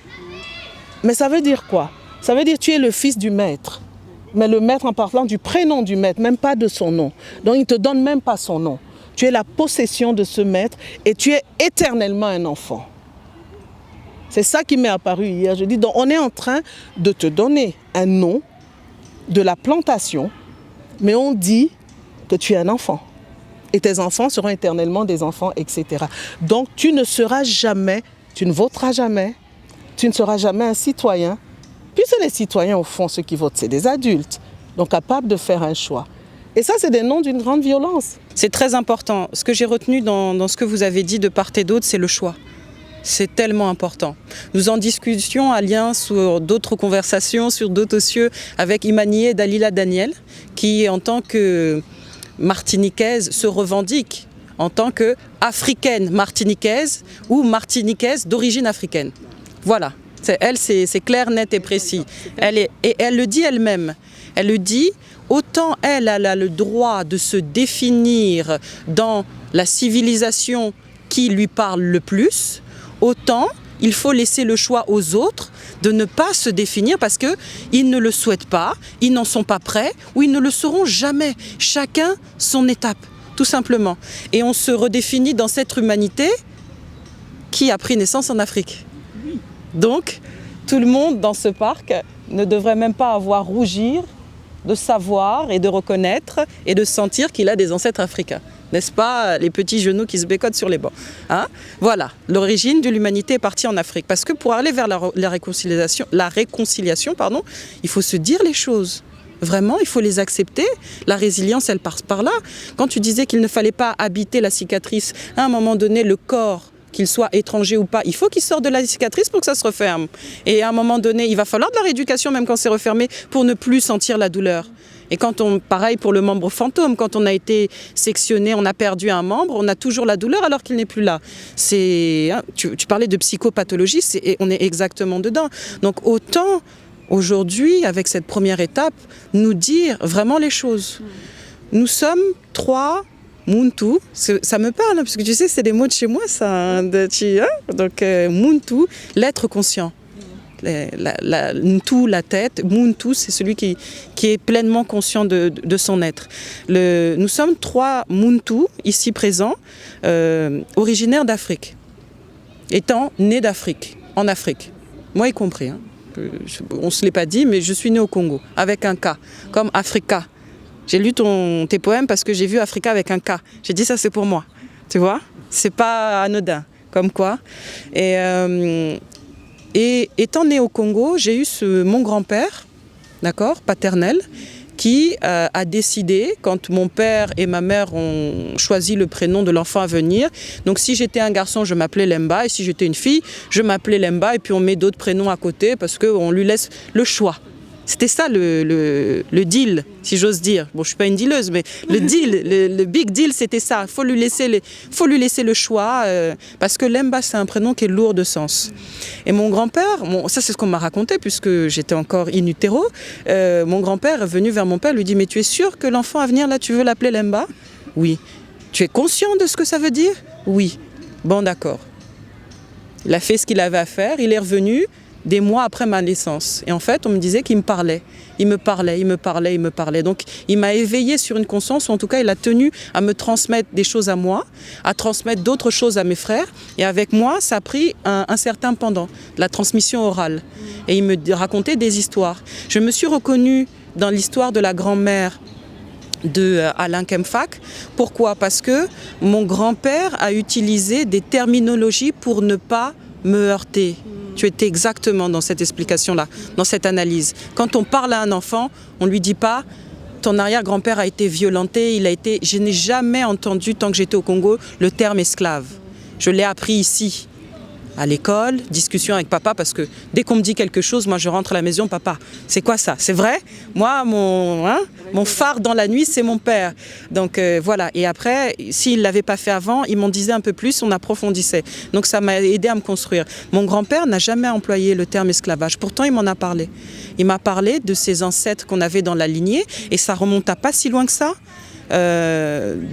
Mais ça veut dire quoi? Ça veut dire tu es le fils du maître. Mais le maître en parlant du prénom du maître, même pas de son nom. Donc il ne te donne même pas son nom. Tu es la possession de ce maître et tu es éternellement un enfant. C'est ça qui m'est apparu hier. Je dis, donc on est en train de te donner un nom de la plantation, mais on dit que tu es un enfant. Et tes enfants seront éternellement des enfants, etc. Donc tu ne seras jamais, tu ne voteras jamais, tu ne seras jamais un citoyen. Puisque les citoyens, au fond, ceux qui votent, c'est des adultes, donc capables de faire un choix. Et ça, c'est des noms d'une grande violence. C'est très important. Ce que j'ai retenu dans ce que vous avez dit de part et d'autre, c'est le choix. C'est tellement important. Nous en discutions à lien sur d'autres conversations, sur d'autres cieux, avec Imanié Dalila Daniel, qui, en tant que martiniquaise, se revendique en tant qu'africaine martiniquaise ou martiniquaise d'origine africaine. Voilà. Elle, c'est clair, net et précis. Et elle le dit elle-même. Elle le dit, autant elle a le droit de se définir dans la civilisation qui lui parle le plus, autant il faut laisser le choix aux autres de ne pas se définir parce qu'ils ne le souhaitent pas, ils n'en sont pas prêts ou ils ne le seront jamais. Chacun son étape, tout simplement. Et on se redéfinit dans cette humanité qui a pris naissance en Afrique. Donc, tout le monde dans ce parc ne devrait même pas avoir rougir de savoir et de reconnaître et de sentir qu'il a des ancêtres africains. N'est-ce pas, les petits genoux qui se bécotent sur les bancs, hein? Voilà, l'origine de l'humanité est partie en Afrique. Parce que pour aller vers la réconciliation, il faut se dire les choses. Vraiment, il faut les accepter. La résilience, elle passe par là. Quand tu disais qu'il ne fallait pas habiter la cicatrice, à un moment donné, le corps, qu'il soit étranger ou pas, il faut qu'il sorte de la cicatrice pour que ça se referme. Et à un moment donné, il va falloir de la rééducation même quand c'est refermé pour ne plus sentir la douleur. Et pareil pour le membre fantôme, quand on a été sectionné, on a perdu un membre, on a toujours la douleur alors qu'il n'est plus là. Tu parlais de psychopathologie, on est exactement dedans. Donc autant aujourd'hui, avec cette première étape, nous dire vraiment les choses. Nous sommes 3 Muntu, ça me parle, parce que tu sais, c'est des mots de chez moi, ça. Donc, Muntu, l'être conscient. Ntu, la tête. Muntu, c'est celui qui est pleinement conscient de son être. Nous sommes 3 Muntu, ici présents, originaires d'Afrique, étant nés d'Afrique, en Afrique. Moi y compris. Hein. On ne se l'est pas dit, mais je suis née au Congo, avec un K, comme Africa. J'ai lu tes poèmes parce que j'ai vu Africa avec un K. J'ai dit ça c'est pour moi, tu vois. C'est pas anodin, comme quoi. Et étant né au Congo, j'ai eu mon grand-père, d'accord, paternel, qui a décidé, quand mon père et ma mère ont choisi le prénom de l'enfant à venir, donc si j'étais un garçon, je m'appelais Lemba, et si j'étais une fille, je m'appelais Lemba, et puis on met d'autres prénoms à côté parce qu'on lui laisse le choix. C'était ça le deal, si j'ose dire. Bon, je ne suis pas une dealeuse, mais le deal, le big deal, c'était ça. Il faut lui laisser le choix, parce que Lemba, c'est un prénom qui est lourd de sens. Et mon grand-père, ça c'est ce qu'on m'a raconté, puisque j'étais encore in utero, mon grand-père est venu vers mon père, lui dit « Mais tu es sûr que l'enfant à venir, là, tu veux l'appeler Lemba ?»« Oui. »« Tu es conscient de ce que ça veut dire ?»« Oui. » Bon, d'accord. Il a fait ce qu'il avait à faire, il est revenu des mois après ma naissance. Et en fait, on me disait qu'il me parlait. Il me parlait. Donc, il m'a éveillé sur une conscience, ou en tout cas, il a tenu à me transmettre des choses à moi, à transmettre d'autres choses à mes frères. Et avec moi, ça a pris un certain pendant, la transmission orale. Et il me racontait des histoires. Je me suis reconnue dans l'histoire de la grand-mère de Alain Kempfak. Pourquoi? Parce que mon grand-père a utilisé des terminologies pour ne pas me heurter. Tu étais exactement dans cette explication-là, dans cette analyse. Quand on parle à un enfant, on ne lui dit pas « ton arrière-grand-père a été violenté, je n'ai jamais entendu, tant que j'étais au Congo, le terme esclave. Je l'ai appris ici, à l'école, discussion avec papa, parce que dès qu'on me dit quelque chose, moi je rentre à la maison, papa, c'est quoi ça? C'est vrai? Moi, mon phare dans la nuit, c'est mon père. Donc voilà, et après, s'il ne l'avait pas fait avant, il m'en disait un peu plus, on approfondissait. Donc ça m'a aidé à me construire. Mon grand-père n'a jamais employé le terme esclavage, pourtant il m'en a parlé. Il m'a parlé de ses ancêtres qu'on avait dans la lignée, et ça remonte à pas si loin que ça.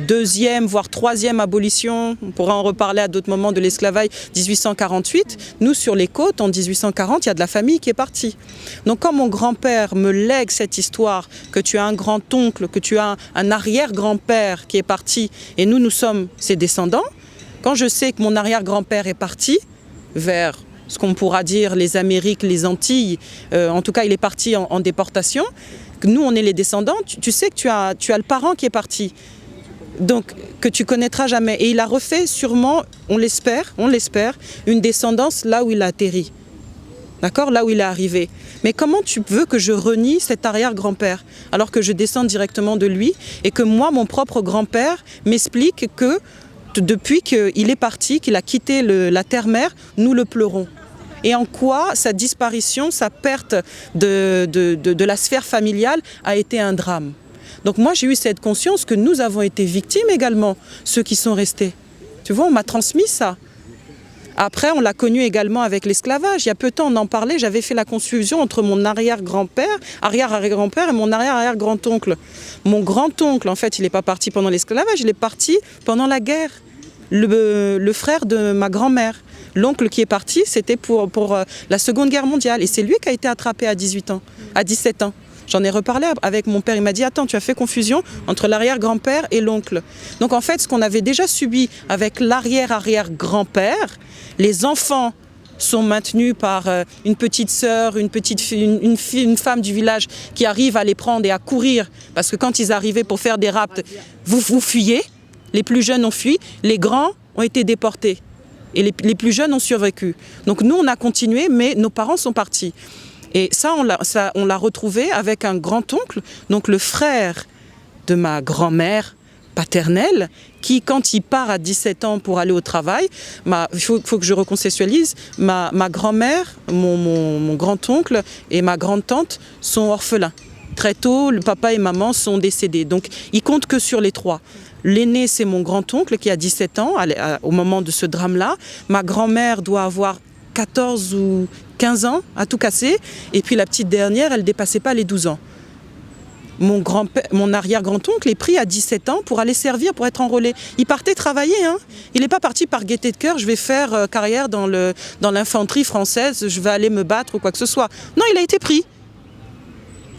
Deuxième, voire troisième abolition, on pourra en reparler à d'autres moments, de l'esclavage, 1848. Nous, sur les côtes, en 1840, il y a de la famille qui est partie. Donc quand mon grand-père me lègue cette histoire, que tu as un grand-oncle, que tu as un arrière-grand-père qui est parti, et nous sommes ses descendants, quand je sais que mon arrière-grand-père est parti vers ce qu'on pourra dire les Amériques, les Antilles, en tout cas il est parti en déportation, nous on est les descendants, tu sais que tu as le parent qui est parti, donc que tu connaîtras jamais, et il a refait sûrement, on l'espère, une descendance là où il a atterri, d'accord, là où il est arrivé. Mais comment tu veux que je renie cet arrière-grand-père alors que je descends directement de lui, et que moi, mon propre grand-père m'explique que depuis qu'il est parti, qu'il a quitté la terre-mère, nous le pleurons. Et en quoi sa disparition, sa perte de la sphère familiale a été un drame. Donc moi, j'ai eu cette conscience que nous avons été victimes également, ceux qui sont restés. Tu vois, on m'a transmis ça. Après, on l'a connu également avec l'esclavage. Il y a peu de temps, on en parlait, j'avais fait la confusion entre mon arrière-grand-père, arrière-arrière-grand-père et mon arrière-arrière-grand-oncle. Mon grand-oncle, en fait, il n'est pas parti pendant l'esclavage, il est parti pendant la guerre. Le frère de ma grand-mère. L'oncle qui est parti, c'était pour la Seconde Guerre mondiale. Et c'est lui qui a été attrapé à 17 ans. J'en ai reparlé avec mon père. Il m'a dit, attends, tu as fait confusion entre l'arrière-grand-père et l'oncle. Donc en fait, ce qu'on avait déjà subi avec l'arrière-arrière-grand-père, les enfants sont maintenus par une petite sœur, une petite fille, une femme du village qui arrive à les prendre et à courir. Parce que quand ils arrivaient pour faire des rapts, vous fuyez. Les plus jeunes ont fui. Les grands ont été déportés. Et les plus jeunes ont survécu. Donc nous, on a continué, mais nos parents sont partis. Et ça, on l'a retrouvé avec un grand-oncle, donc le frère de ma grand-mère paternelle, qui, quand il part à 17 ans pour aller au travail, il faut que je recontextualise, ma grand-mère, mon grand-oncle et ma grande-tante sont orphelins. Très tôt, le papa et maman sont décédés. Donc, ils comptent que sur les trois. L'aîné, c'est mon grand-oncle qui a 17 ans au moment de ce drame-là. Ma grand-mère doit avoir 14 ou 15 ans, à tout casser. Et puis la petite dernière, elle ne dépassait pas les 12 ans. Mon arrière-grand-oncle est pris à 17 ans pour aller servir, pour être enrôlé. Il partait travailler. Hein. Il n'est pas parti par gaieté de cœur, je vais faire carrière dans l'infanterie française, je vais aller me battre ou quoi que ce soit. Non, il a été pris.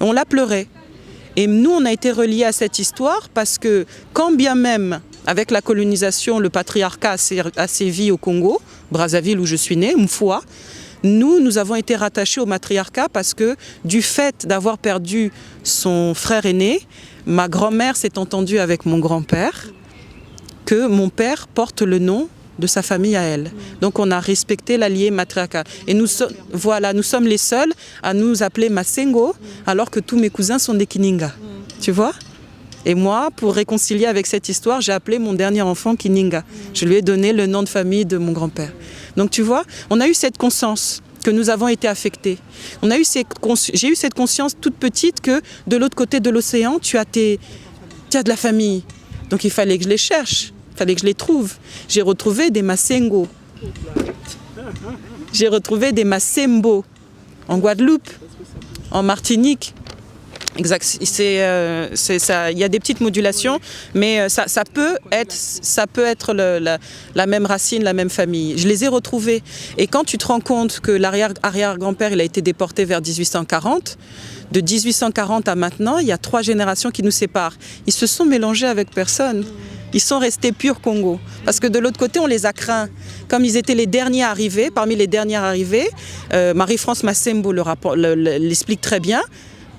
On l'a pleuré. Et nous, on a été reliés à cette histoire parce que, quand bien même, avec la colonisation, le patriarcat a sévi au Congo, Brazzaville où je suis née, Mfoua, nous avons été rattachés au matriarcat parce que, du fait d'avoir perdu son frère aîné, ma grand-mère s'est entendue avec mon grand-père que mon père porte le nom de sa famille à elle. Donc on a respecté l'allié matriarcal. Et nous sommes les seuls à nous appeler Masengo, alors que tous mes cousins sont des Kininga. Tu vois ? Et moi, pour réconcilier avec cette histoire, j'ai appelé mon dernier enfant Kininga. Je lui ai donné le nom de famille de mon grand-père. Donc tu vois, on a eu cette conscience que nous avons été affectés. J'ai eu cette conscience toute petite que de l'autre côté de l'océan, tu as de la famille. Donc il fallait que je les cherche. Il fallait que je les trouve. J'ai retrouvé des Masengo. J'ai retrouvé des Masembo en Guadeloupe, en Martinique. Exact. Il y a des petites modulations, mais ça peut être la même racine, la même famille. Je les ai retrouvés. Et quand tu te rends compte que l'arrière-arrière-grand-père, il a été déporté vers 1840, de 1840 à maintenant, il y a 3 générations qui nous séparent. Ils se sont mélangés avec personne. Ils sont restés purs Congo. Parce que de l'autre côté, on les a craints. Comme ils étaient les derniers arrivés, parmi les derniers arrivés, Marie-France Massembo l'explique très bien.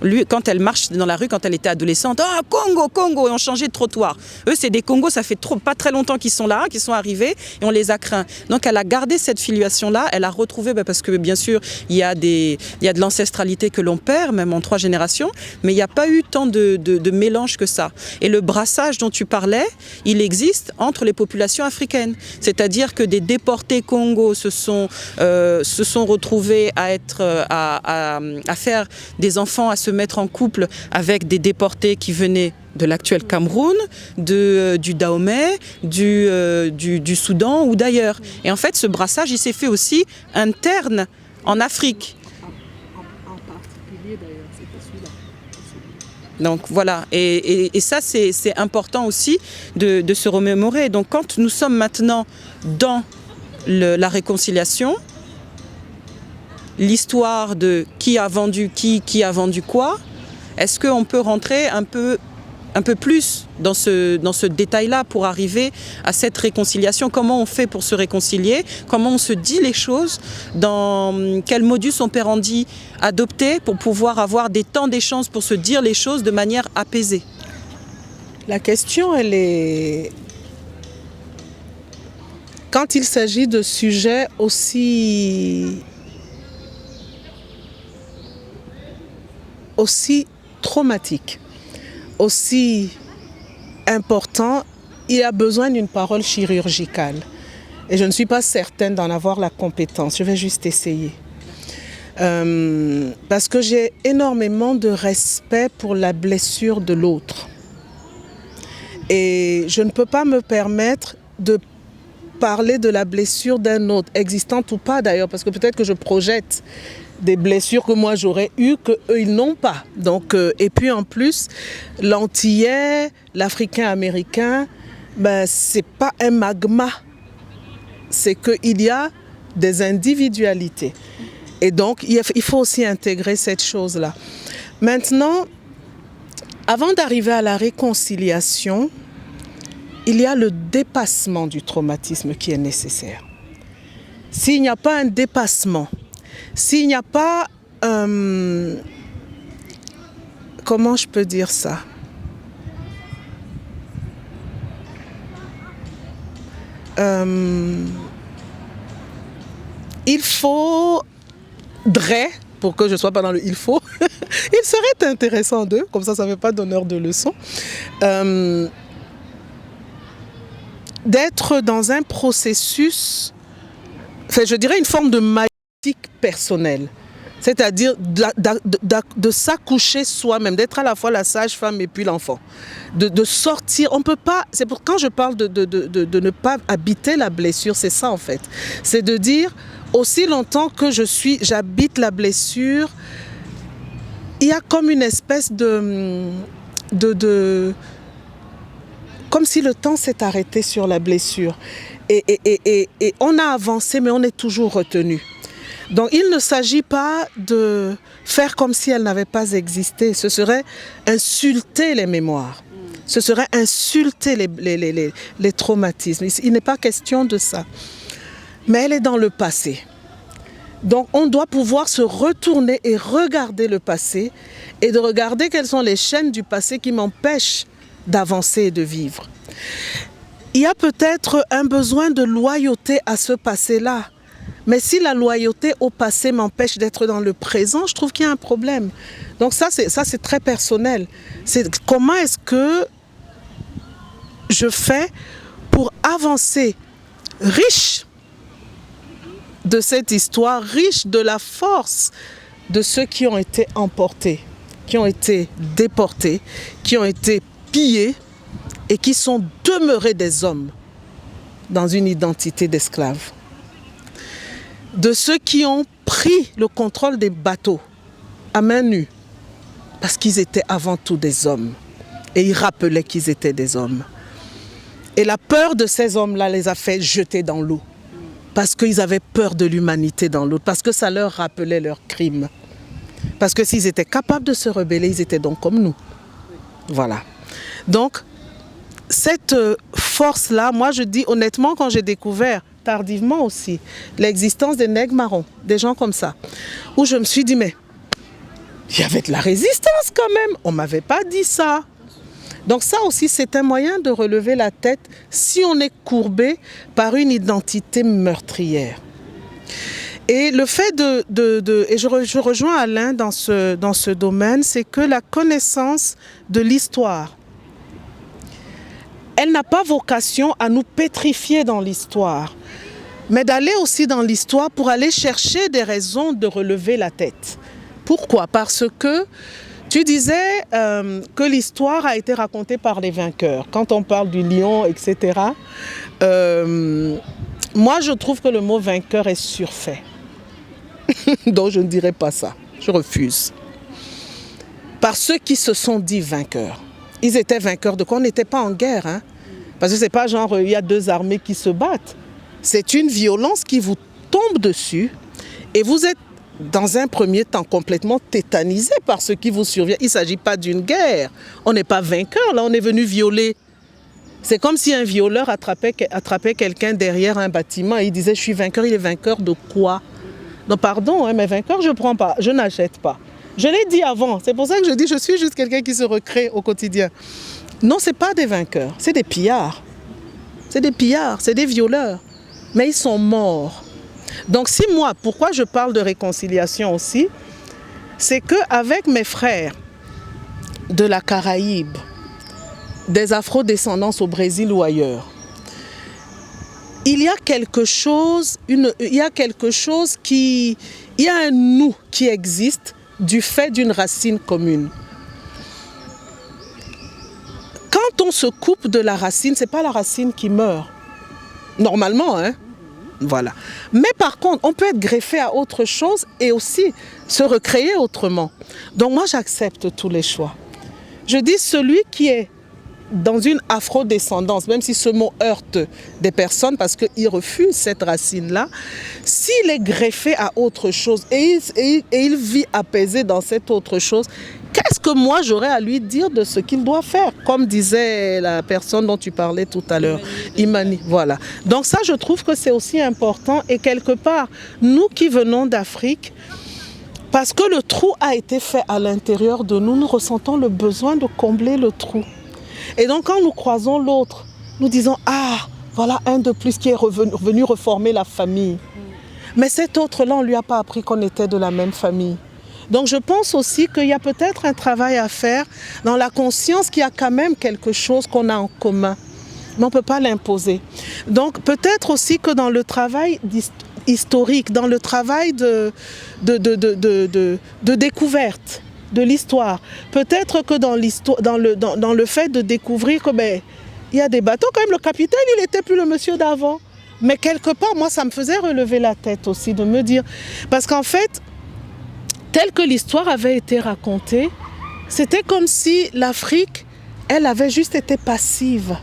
Lui, quand elle marche dans la rue, quand elle était adolescente, ah, Congo, Congo, et on changeait de trottoir. Eux, c'est des Congos, ça fait pas très longtemps qu'ils sont là, qu'ils sont arrivés, et on les a craints. Donc, elle a gardé cette filiation-là, elle a retrouvé, parce que bien sûr, il y a de l'ancestralité que l'on perd, même en 3 générations, mais il n'y a pas eu tant de mélange que ça. Et le brassage dont tu parlais, il existe entre les populations africaines. C'est-à-dire que des déportés Congo se sont retrouvés à faire des enfants, à se mettre en couple avec des déportés qui venaient de l'actuel Cameroun, du Dahomey, du Soudan ou d'ailleurs. Et en fait, ce brassage, il s'est fait aussi interne en Afrique. En particulier d'ailleurs, c'était celui-là. Donc voilà, et ça c'est important aussi de se remémorer. Donc quand nous sommes maintenant dans la réconciliation, l'histoire de qui a vendu qui a vendu quoi, est-ce qu'on peut rentrer un peu plus dans ce détail-là pour arriver à cette réconciliation? Comment on fait pour se réconcilier? Comment on se dit les choses? Dans quel modus operandi adopter pour pouvoir avoir des temps d'échange pour se dire les choses de manière apaisée? La question, elle est... Quand il s'agit de sujets aussi traumatiques, aussi important, il a besoin d'une parole chirurgicale. Et je ne suis pas certaine d'en avoir la compétence. Je vais juste essayer. Parce que j'ai énormément de respect pour la blessure de l'autre. Et je ne peux pas me permettre de parler de la blessure d'un autre, existante ou pas d'ailleurs, parce que peut-être que je projette des blessures que moi j'aurais eues, qu'eux ils n'ont pas. Donc, et puis en plus, l'Antillais, l'Africain-Américain, c'est pas un magma. C'est qu'il y a des individualités. Et donc, il faut aussi intégrer cette chose-là. Maintenant, avant d'arriver à la réconciliation, il y a le dépassement du traumatisme qui est nécessaire. S'il n'y a pas un dépassement, s'il n'y a pas... comment je peux dire ça? Il faudrait, pour que je ne sois pas dans le « il faut », il serait intéressant d'eux, comme ça ne fait pas d'honneur de leçon, d'être dans un processus, enfin, je dirais une forme de maïeutique personnelle. C'est-à-dire de s'accoucher soi-même, d'être à la fois la sage-femme et puis l'enfant. De sortir, on peut pas, c'est pour quand je parle de ne pas habiter la blessure, c'est ça en fait. C'est de dire, aussi longtemps que j'habite la blessure, il y a comme une espèce comme si le temps s'est arrêté sur la blessure. Et on a avancé, mais on est toujours retenu. Donc il ne s'agit pas de faire comme si elle n'avait pas existé. Ce serait insulter les mémoires. Ce serait insulter les traumatismes. Il n'est pas question de ça. Mais elle est dans le passé. Donc on doit pouvoir se retourner et regarder le passé et de regarder quelles sont les chaînes du passé qui m'empêchent d'avancer et de vivre. Il y a peut-être un besoin de loyauté à ce passé-là. Mais si la loyauté au passé m'empêche d'être dans le présent, je trouve qu'il y a un problème. Donc ça c'est très personnel. C'est comment est-ce que je fais pour avancer riche de cette histoire, riche de la force de ceux qui ont été emportés, qui ont été déportés, qui ont été pillés et qui sont demeurés des hommes dans une identité d'esclaves. De ceux qui ont pris le contrôle des bateaux à main nue parce qu'ils étaient avant tout des hommes et ils rappelaient qu'ils étaient des hommes. Et la peur de ces hommes-là les a fait jeter dans l'eau parce qu'ils avaient peur de l'humanité dans l'eau, parce que ça leur rappelait leurs crimes. Parce que s'ils étaient capables de se rebeller, ils étaient donc comme nous. Voilà. Donc, cette force-là, moi je dis honnêtement, quand j'ai découvert tardivement aussi l'existence des nègres marrons, des gens comme ça, où je me suis dit, mais il y avait de la résistance quand même. On ne m'avait pas dit ça. Donc ça aussi, c'est un moyen de relever la tête si on est courbé par une identité meurtrière. Et le fait et je rejoins Alain dans ce domaine, c'est que la connaissance de l'histoire, elle n'a pas vocation à nous pétrifier dans l'histoire, mais d'aller aussi dans l'histoire pour aller chercher des raisons de relever la tête. Pourquoi? Parce que tu disais que l'histoire a été racontée par les vainqueurs. Quand on parle du lion, etc., moi je trouve que le mot vainqueur est surfait. Donc je ne dirais pas ça. Je refuse. Par ceux qui se sont dit vainqueurs. Ils étaient vainqueurs de quoi? On n'était pas en guerre. Hein? Parce que ce n'est pas genre il y a deux armées qui se battent. C'est une violence qui vous tombe dessus et vous êtes dans un premier temps complètement tétanisé par ce qui vous survient. Il ne s'agit pas d'une guerre. On n'est pas vainqueur, là on est venu violer. C'est comme si un violeur attrapait quelqu'un derrière un bâtiment et il disait « je suis vainqueur ». Il est vainqueur de quoi? Non, pardon, hein, mais vainqueur, je ne prends pas, je n'achète pas. Je l'ai dit avant, c'est pour ça que je dis je suis juste quelqu'un qui se recrée au quotidien. Non, ce n'est pas des vainqueurs, c'est des pillards. C'est des pillards, c'est des violeurs. Mais ils sont morts. Donc si moi, pourquoi je parle de réconciliation aussi, c'est qu'avec mes frères de la Caraïbe, des afro-descendants au Brésil ou ailleurs, il y a quelque chose, il y a un nous qui existe du fait d'une racine commune. Quand on se coupe de la racine, ce n'est pas la racine qui meurt. Normalement, hein? Voilà. Mais par contre, on peut être greffé à autre chose et aussi se recréer autrement. Donc moi, j'accepte tous les choix. Je dis celui qui est dans une afro-descendance, même si ce mot heurte des personnes parce qu'ils refusent cette racine-là, s'il est greffé à autre chose et il vit apaisé dans cette autre chose, qu'est-ce que moi j'aurais à lui dire de ce qu'il doit faire? Comme disait la personne dont tu parlais tout à l'heure, Imani. Voilà. Donc ça, je trouve que c'est aussi important et quelque part, nous qui venons d'Afrique, parce que le trou a été fait à l'intérieur de nous, nous ressentons le besoin de combler le trou. Et donc quand nous croisons l'autre, nous disons « Ah, voilà un de plus qui est revenu reformer la famille. » Mais cet autre-là, on ne lui a pas appris qu'on était de la même famille. Donc je pense aussi qu'il y a peut-être un travail à faire dans la conscience qu'il y a quand même quelque chose qu'on a en commun. Mais on ne peut pas l'imposer. Donc peut-être aussi que dans le travail historique, dans le travail de découverte de l'histoire, peut-être que dans le fait de découvrir que il y a des bateaux, quand même le capitaine, il n'était plus le monsieur d'avant. Mais quelque part, moi, ça me faisait relever la tête aussi, de me dire, parce qu'en fait, telle que l'histoire avait été racontée, c'était comme si l'Afrique, elle avait juste été passive.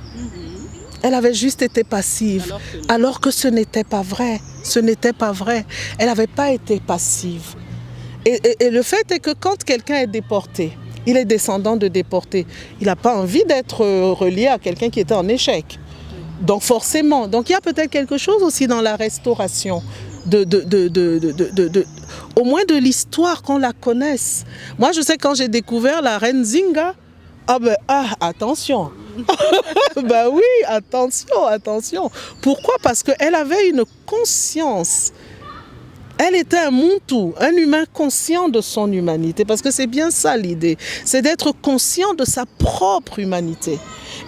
Elle avait juste été passive, alors que ce n'était pas vrai. Ce n'était pas vrai. Elle n'avait pas été passive. Et le fait est que quand quelqu'un est déporté, il est descendant de déportés, il n'a pas envie d'être relié à quelqu'un qui était en échec. Donc forcément, donc il y a peut-être quelque chose aussi dans la restauration, au moins de l'histoire, qu'on la connaisse. Moi je sais quand j'ai découvert la reine Zinga, attention. Ben oui, attention. Pourquoi? Parce qu'elle avait une conscience. Elle était un Muntu, un humain conscient de son humanité, parce que c'est bien ça l'idée, c'est d'être conscient de sa propre humanité.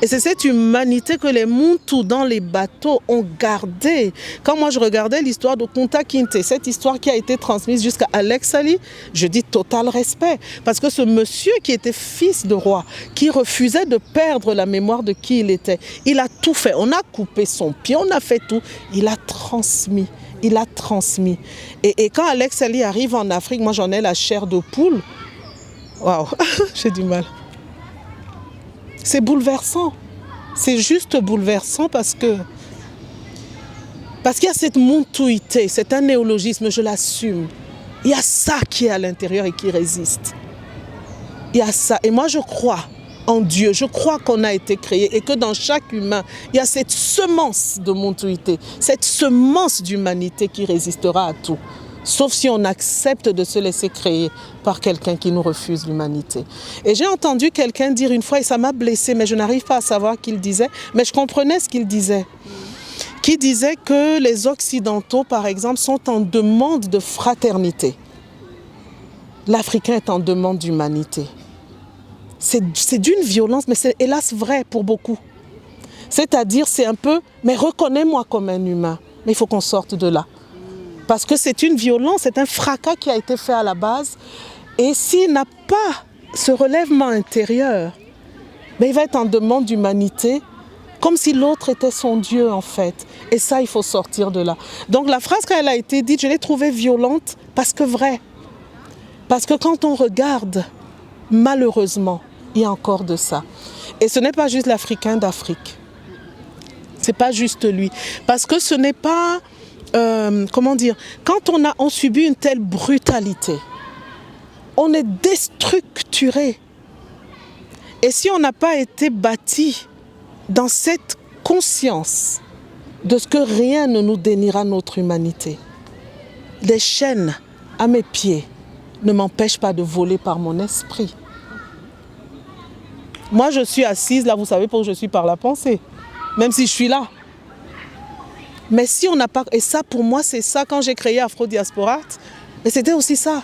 Et c'est cette humanité que les Muntu dans les bateaux ont gardée. Quand moi je regardais l'histoire de Kunta Kinte, cette histoire qui a été transmise jusqu'à Alex Ali, je dis total respect, parce que ce monsieur qui était fils de roi, qui refusait de perdre la mémoire de qui il était, il a tout fait, on a coupé son pied, on a fait tout, il a transmis. Et quand Alex Ali arrive en Afrique, moi j'en ai la chair de poule. Waouh, j'ai du mal. C'est bouleversant. C'est juste bouleversant parce qu'il y a cette montuité, c'est un néologisme, je l'assume. Il y a ça qui est à l'intérieur et qui résiste. Il y a ça. Et moi je crois en Dieu, je crois qu'on a été créé et que dans chaque humain, il y a cette semence de montuité, cette semence d'humanité qui résistera à tout. sauf si on accepte de se laisser créer par quelqu'un qui nous refuse l'humanité. Et j'ai entendu quelqu'un dire une fois, et ça m'a blessée, mais je n'arrive pas à savoir qu'il disait, mais je comprenais ce qu'il disait. Qui disait que les Occidentaux, par exemple, sont en demande de fraternité. L'Africain est en demande d'humanité. C'est d'une violence, mais c'est hélas vrai pour beaucoup. C'est-à-dire, c'est un peu, mais reconnais-moi comme un humain. Mais il faut qu'on sorte de là. Parce que c'est une violence, c'est un fracas qui a été fait à la base. Et s'il n'a pas ce relèvement intérieur, ben il va être en demande d'humanité, comme si l'autre était son Dieu en fait. Et ça, il faut sortir de là. Donc la phrase, quand elle a été dite, je l'ai trouvée violente parce que vraie. Parce que quand on regarde, malheureusement, il y a encore de ça. Et ce n'est pas juste l'Africain d'Afrique. C'est pas juste lui. Parce que ce n'est pas, comment dire, quand on subit une telle brutalité, on est déstructuré. Et si on n'a pas été bâti dans cette conscience de ce que rien ne nous déniera notre humanité, les chaînes à mes pieds ne m'empêchent pas de voler par mon esprit. Moi, je suis assise là, vous savez, pour que je suis par la pensée. Même si je suis là. Mais si on n'a pas... Et ça, pour moi, c'est ça, quand j'ai créé Afro Diaspora Art, mais c'était aussi ça.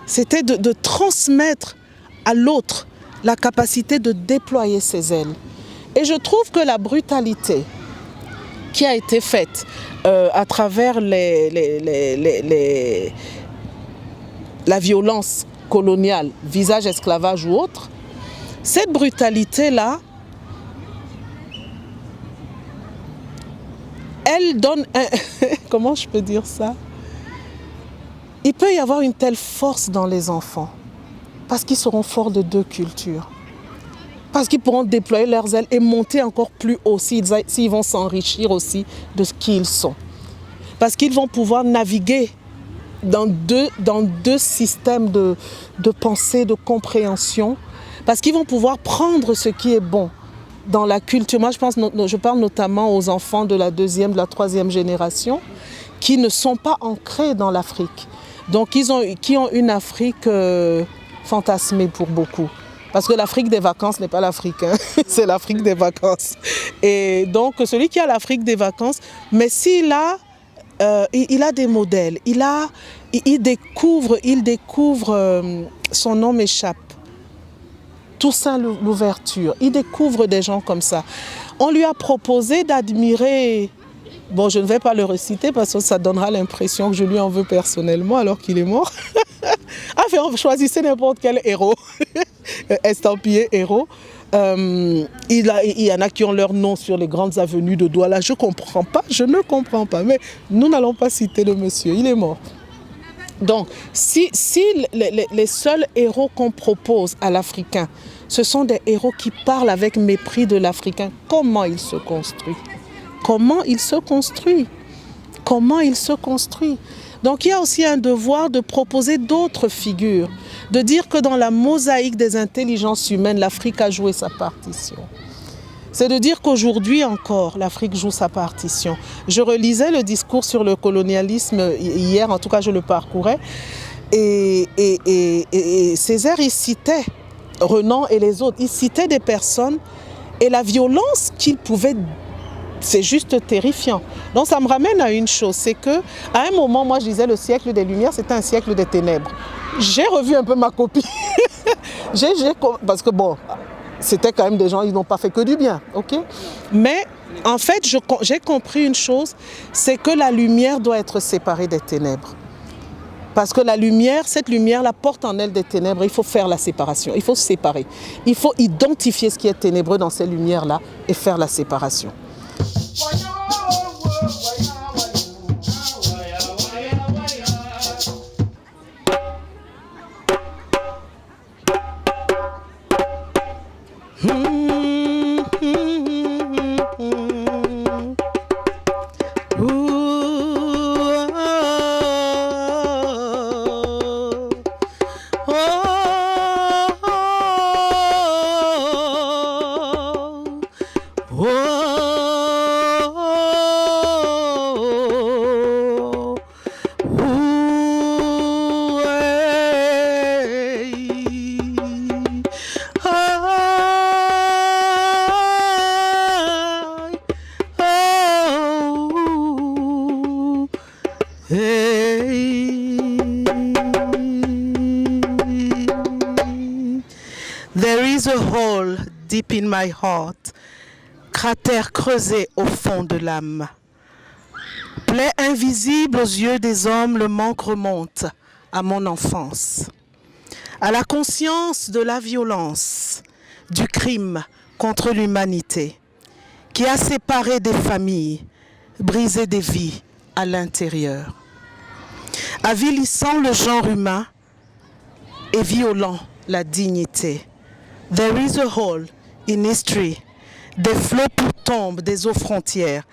C'était de transmettre à l'autre la capacité de déployer ses ailes. Et je trouve que la brutalité qui a été faite à travers la violence coloniale, visage esclavage ou autre, cette brutalité-là, elle donne un... Comment je peux dire ça? Il peut y avoir une telle force dans les enfants parce qu'ils seront forts de deux cultures. Parce qu'ils pourront déployer leurs ailes et monter encore plus haut s'ils vont s'enrichir aussi de ce qu'ils sont. Parce qu'ils vont pouvoir naviguer dans deux systèmes de pensée, de compréhension. Parce qu'ils vont pouvoir prendre ce qui est bon dans la culture. Moi, je parle notamment aux enfants de la deuxième, de la troisième génération qui ne sont pas ancrés dans l'Afrique. Donc, qui ont une Afrique fantasmée pour beaucoup. Parce que l'Afrique des vacances n'est pas l'Afrique, hein. C'est l'Afrique des vacances. Et donc, celui qui a l'Afrique des vacances, mais s'il a, il a des modèles, il découvre, son nom m'échappe. Toussaint l'ouverture, il découvre des gens comme ça. On lui a proposé d'admirer, bon, je ne vais pas le reciter parce que ça donnera l'impression que je lui en veux personnellement alors qu'il est mort. Enfin, choisissez n'importe quel héros, estampillé héros. Il y en a qui ont leur nom sur les grandes avenues de Douala. Je ne comprends pas, mais nous n'allons pas citer le monsieur, il est mort. Donc, si les seuls héros qu'on propose à l'Africain, ce sont des héros qui parlent avec mépris de l'Africain, comment il se construit? Comment il se construit? Comment il se construit? Donc, il y a aussi un devoir de proposer d'autres figures, de dire que dans la mosaïque des intelligences humaines, l'Afrique a joué sa partition. C'est de dire qu'aujourd'hui encore, l'Afrique joue sa partition. Je relisais le discours sur le colonialisme hier, en tout cas je le parcourais, et Césaire, il citait Renan et les autres, il citait des personnes et la violence qu'ils pouvaient... C'est juste terrifiant. Donc ça me ramène à une chose, c'est qu'à un moment, moi je disais le siècle des Lumières, c'était un siècle des ténèbres. J'ai revu un peu ma copie, parce que bon... C'était quand même des gens, ils n'ont pas fait que du bien, ok? Mais en fait, j'ai compris une chose, c'est que la lumière doit être séparée des ténèbres. Parce que la lumière, cette lumière-là porte en elle des ténèbres, il faut faire la séparation, il faut séparer. Il faut identifier ce qui est ténébreux dans ces lumières-là et faire la séparation. There is a hole deep in my heart, cratère creusé au fond de l'âme. Plaie invisible aux yeux des hommes, le manque remonte à mon enfance. À la conscience de la violence, du crime contre l'humanité, qui a séparé des familles, brisé des vies à l'intérieur. Avilissant le genre humain et violant la dignité. There is a hole in history. Des flots pour tombent des eaux frontières.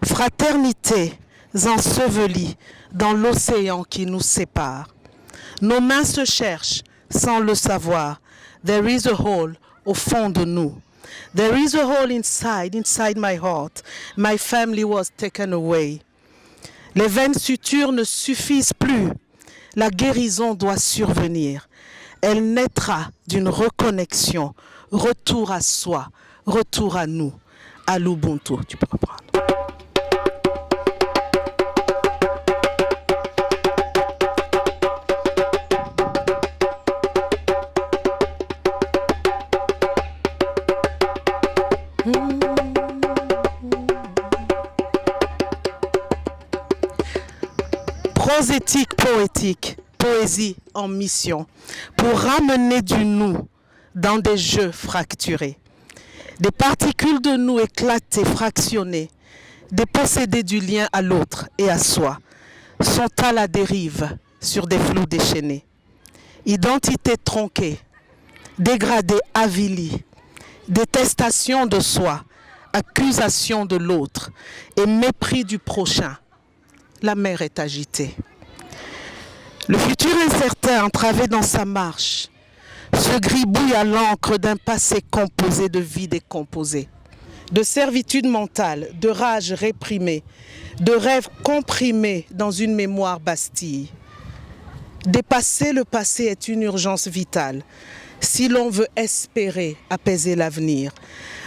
Fraternités ensevelies dans l'océan qui nous sépare. Nos mains se cherchent sans le savoir. There is a hole au fond de nous. There is a hole inside my heart. My family was taken away. Les vaines sutures ne suffisent plus. La guérison doit survenir. Elle naîtra d'une reconnexion, retour à soi, retour à nous, à l'Ubuntu. Tu peux reprendre. Prosétique, poétique, poésie en mission, pour ramener du nous dans des jeux fracturés. Des particules de nous éclatées, fractionnées, dépossédées du lien à l'autre et à soi, sont à la dérive sur des flous déchaînés. Identité tronquée, dégradée, avilie, détestation de soi, accusation de l'autre et mépris du prochain. La mer est agitée. Le futur incertain, entravé dans sa marche, se gribouille à l'encre d'un passé composé de vie décomposée, de servitude mentale, de rage réprimée, de rêves comprimés dans une mémoire bastille. Dépasser le passé est une urgence vitale, si l'on veut espérer apaiser l'avenir,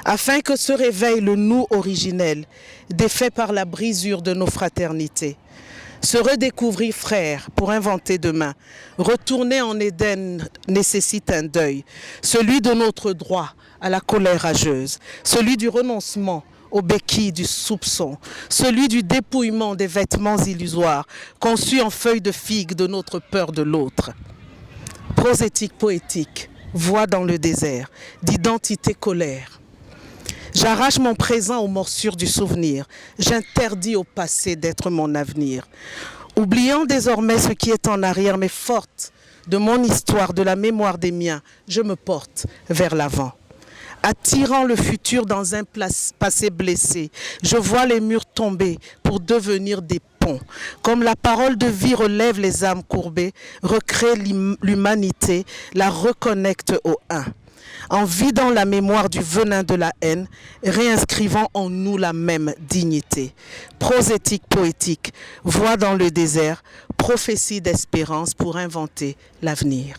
afin que se réveille le nous originel, défait par la brisure de nos fraternités. Se redécouvrir frère pour inventer demain. Retourner en Éden nécessite un deuil, celui de notre droit à la colère rageuse, celui du renoncement aux béquilles du soupçon, celui du dépouillement des vêtements illusoires conçus en feuilles de figue de notre peur de l'autre. Prosétique, poétique, voix dans le désert, d'identité colère. J'arrache mon présent aux morsures du souvenir. J'interdis au passé d'être mon avenir. Oubliant désormais ce qui est en arrière, mais forte de mon histoire, de la mémoire des miens, je me porte vers l'avant. Attirant le futur dans un passé blessé, je vois les murs tomber pour devenir des ponts. Comme la parole de vie relève les âmes courbées, recrée l'humanité, la reconnecte au un. En vidant la mémoire du venin de la haine, réinscrivant en nous la même dignité. Prosétique, poétique, voix dans le désert, prophétie d'espérance pour inventer l'avenir.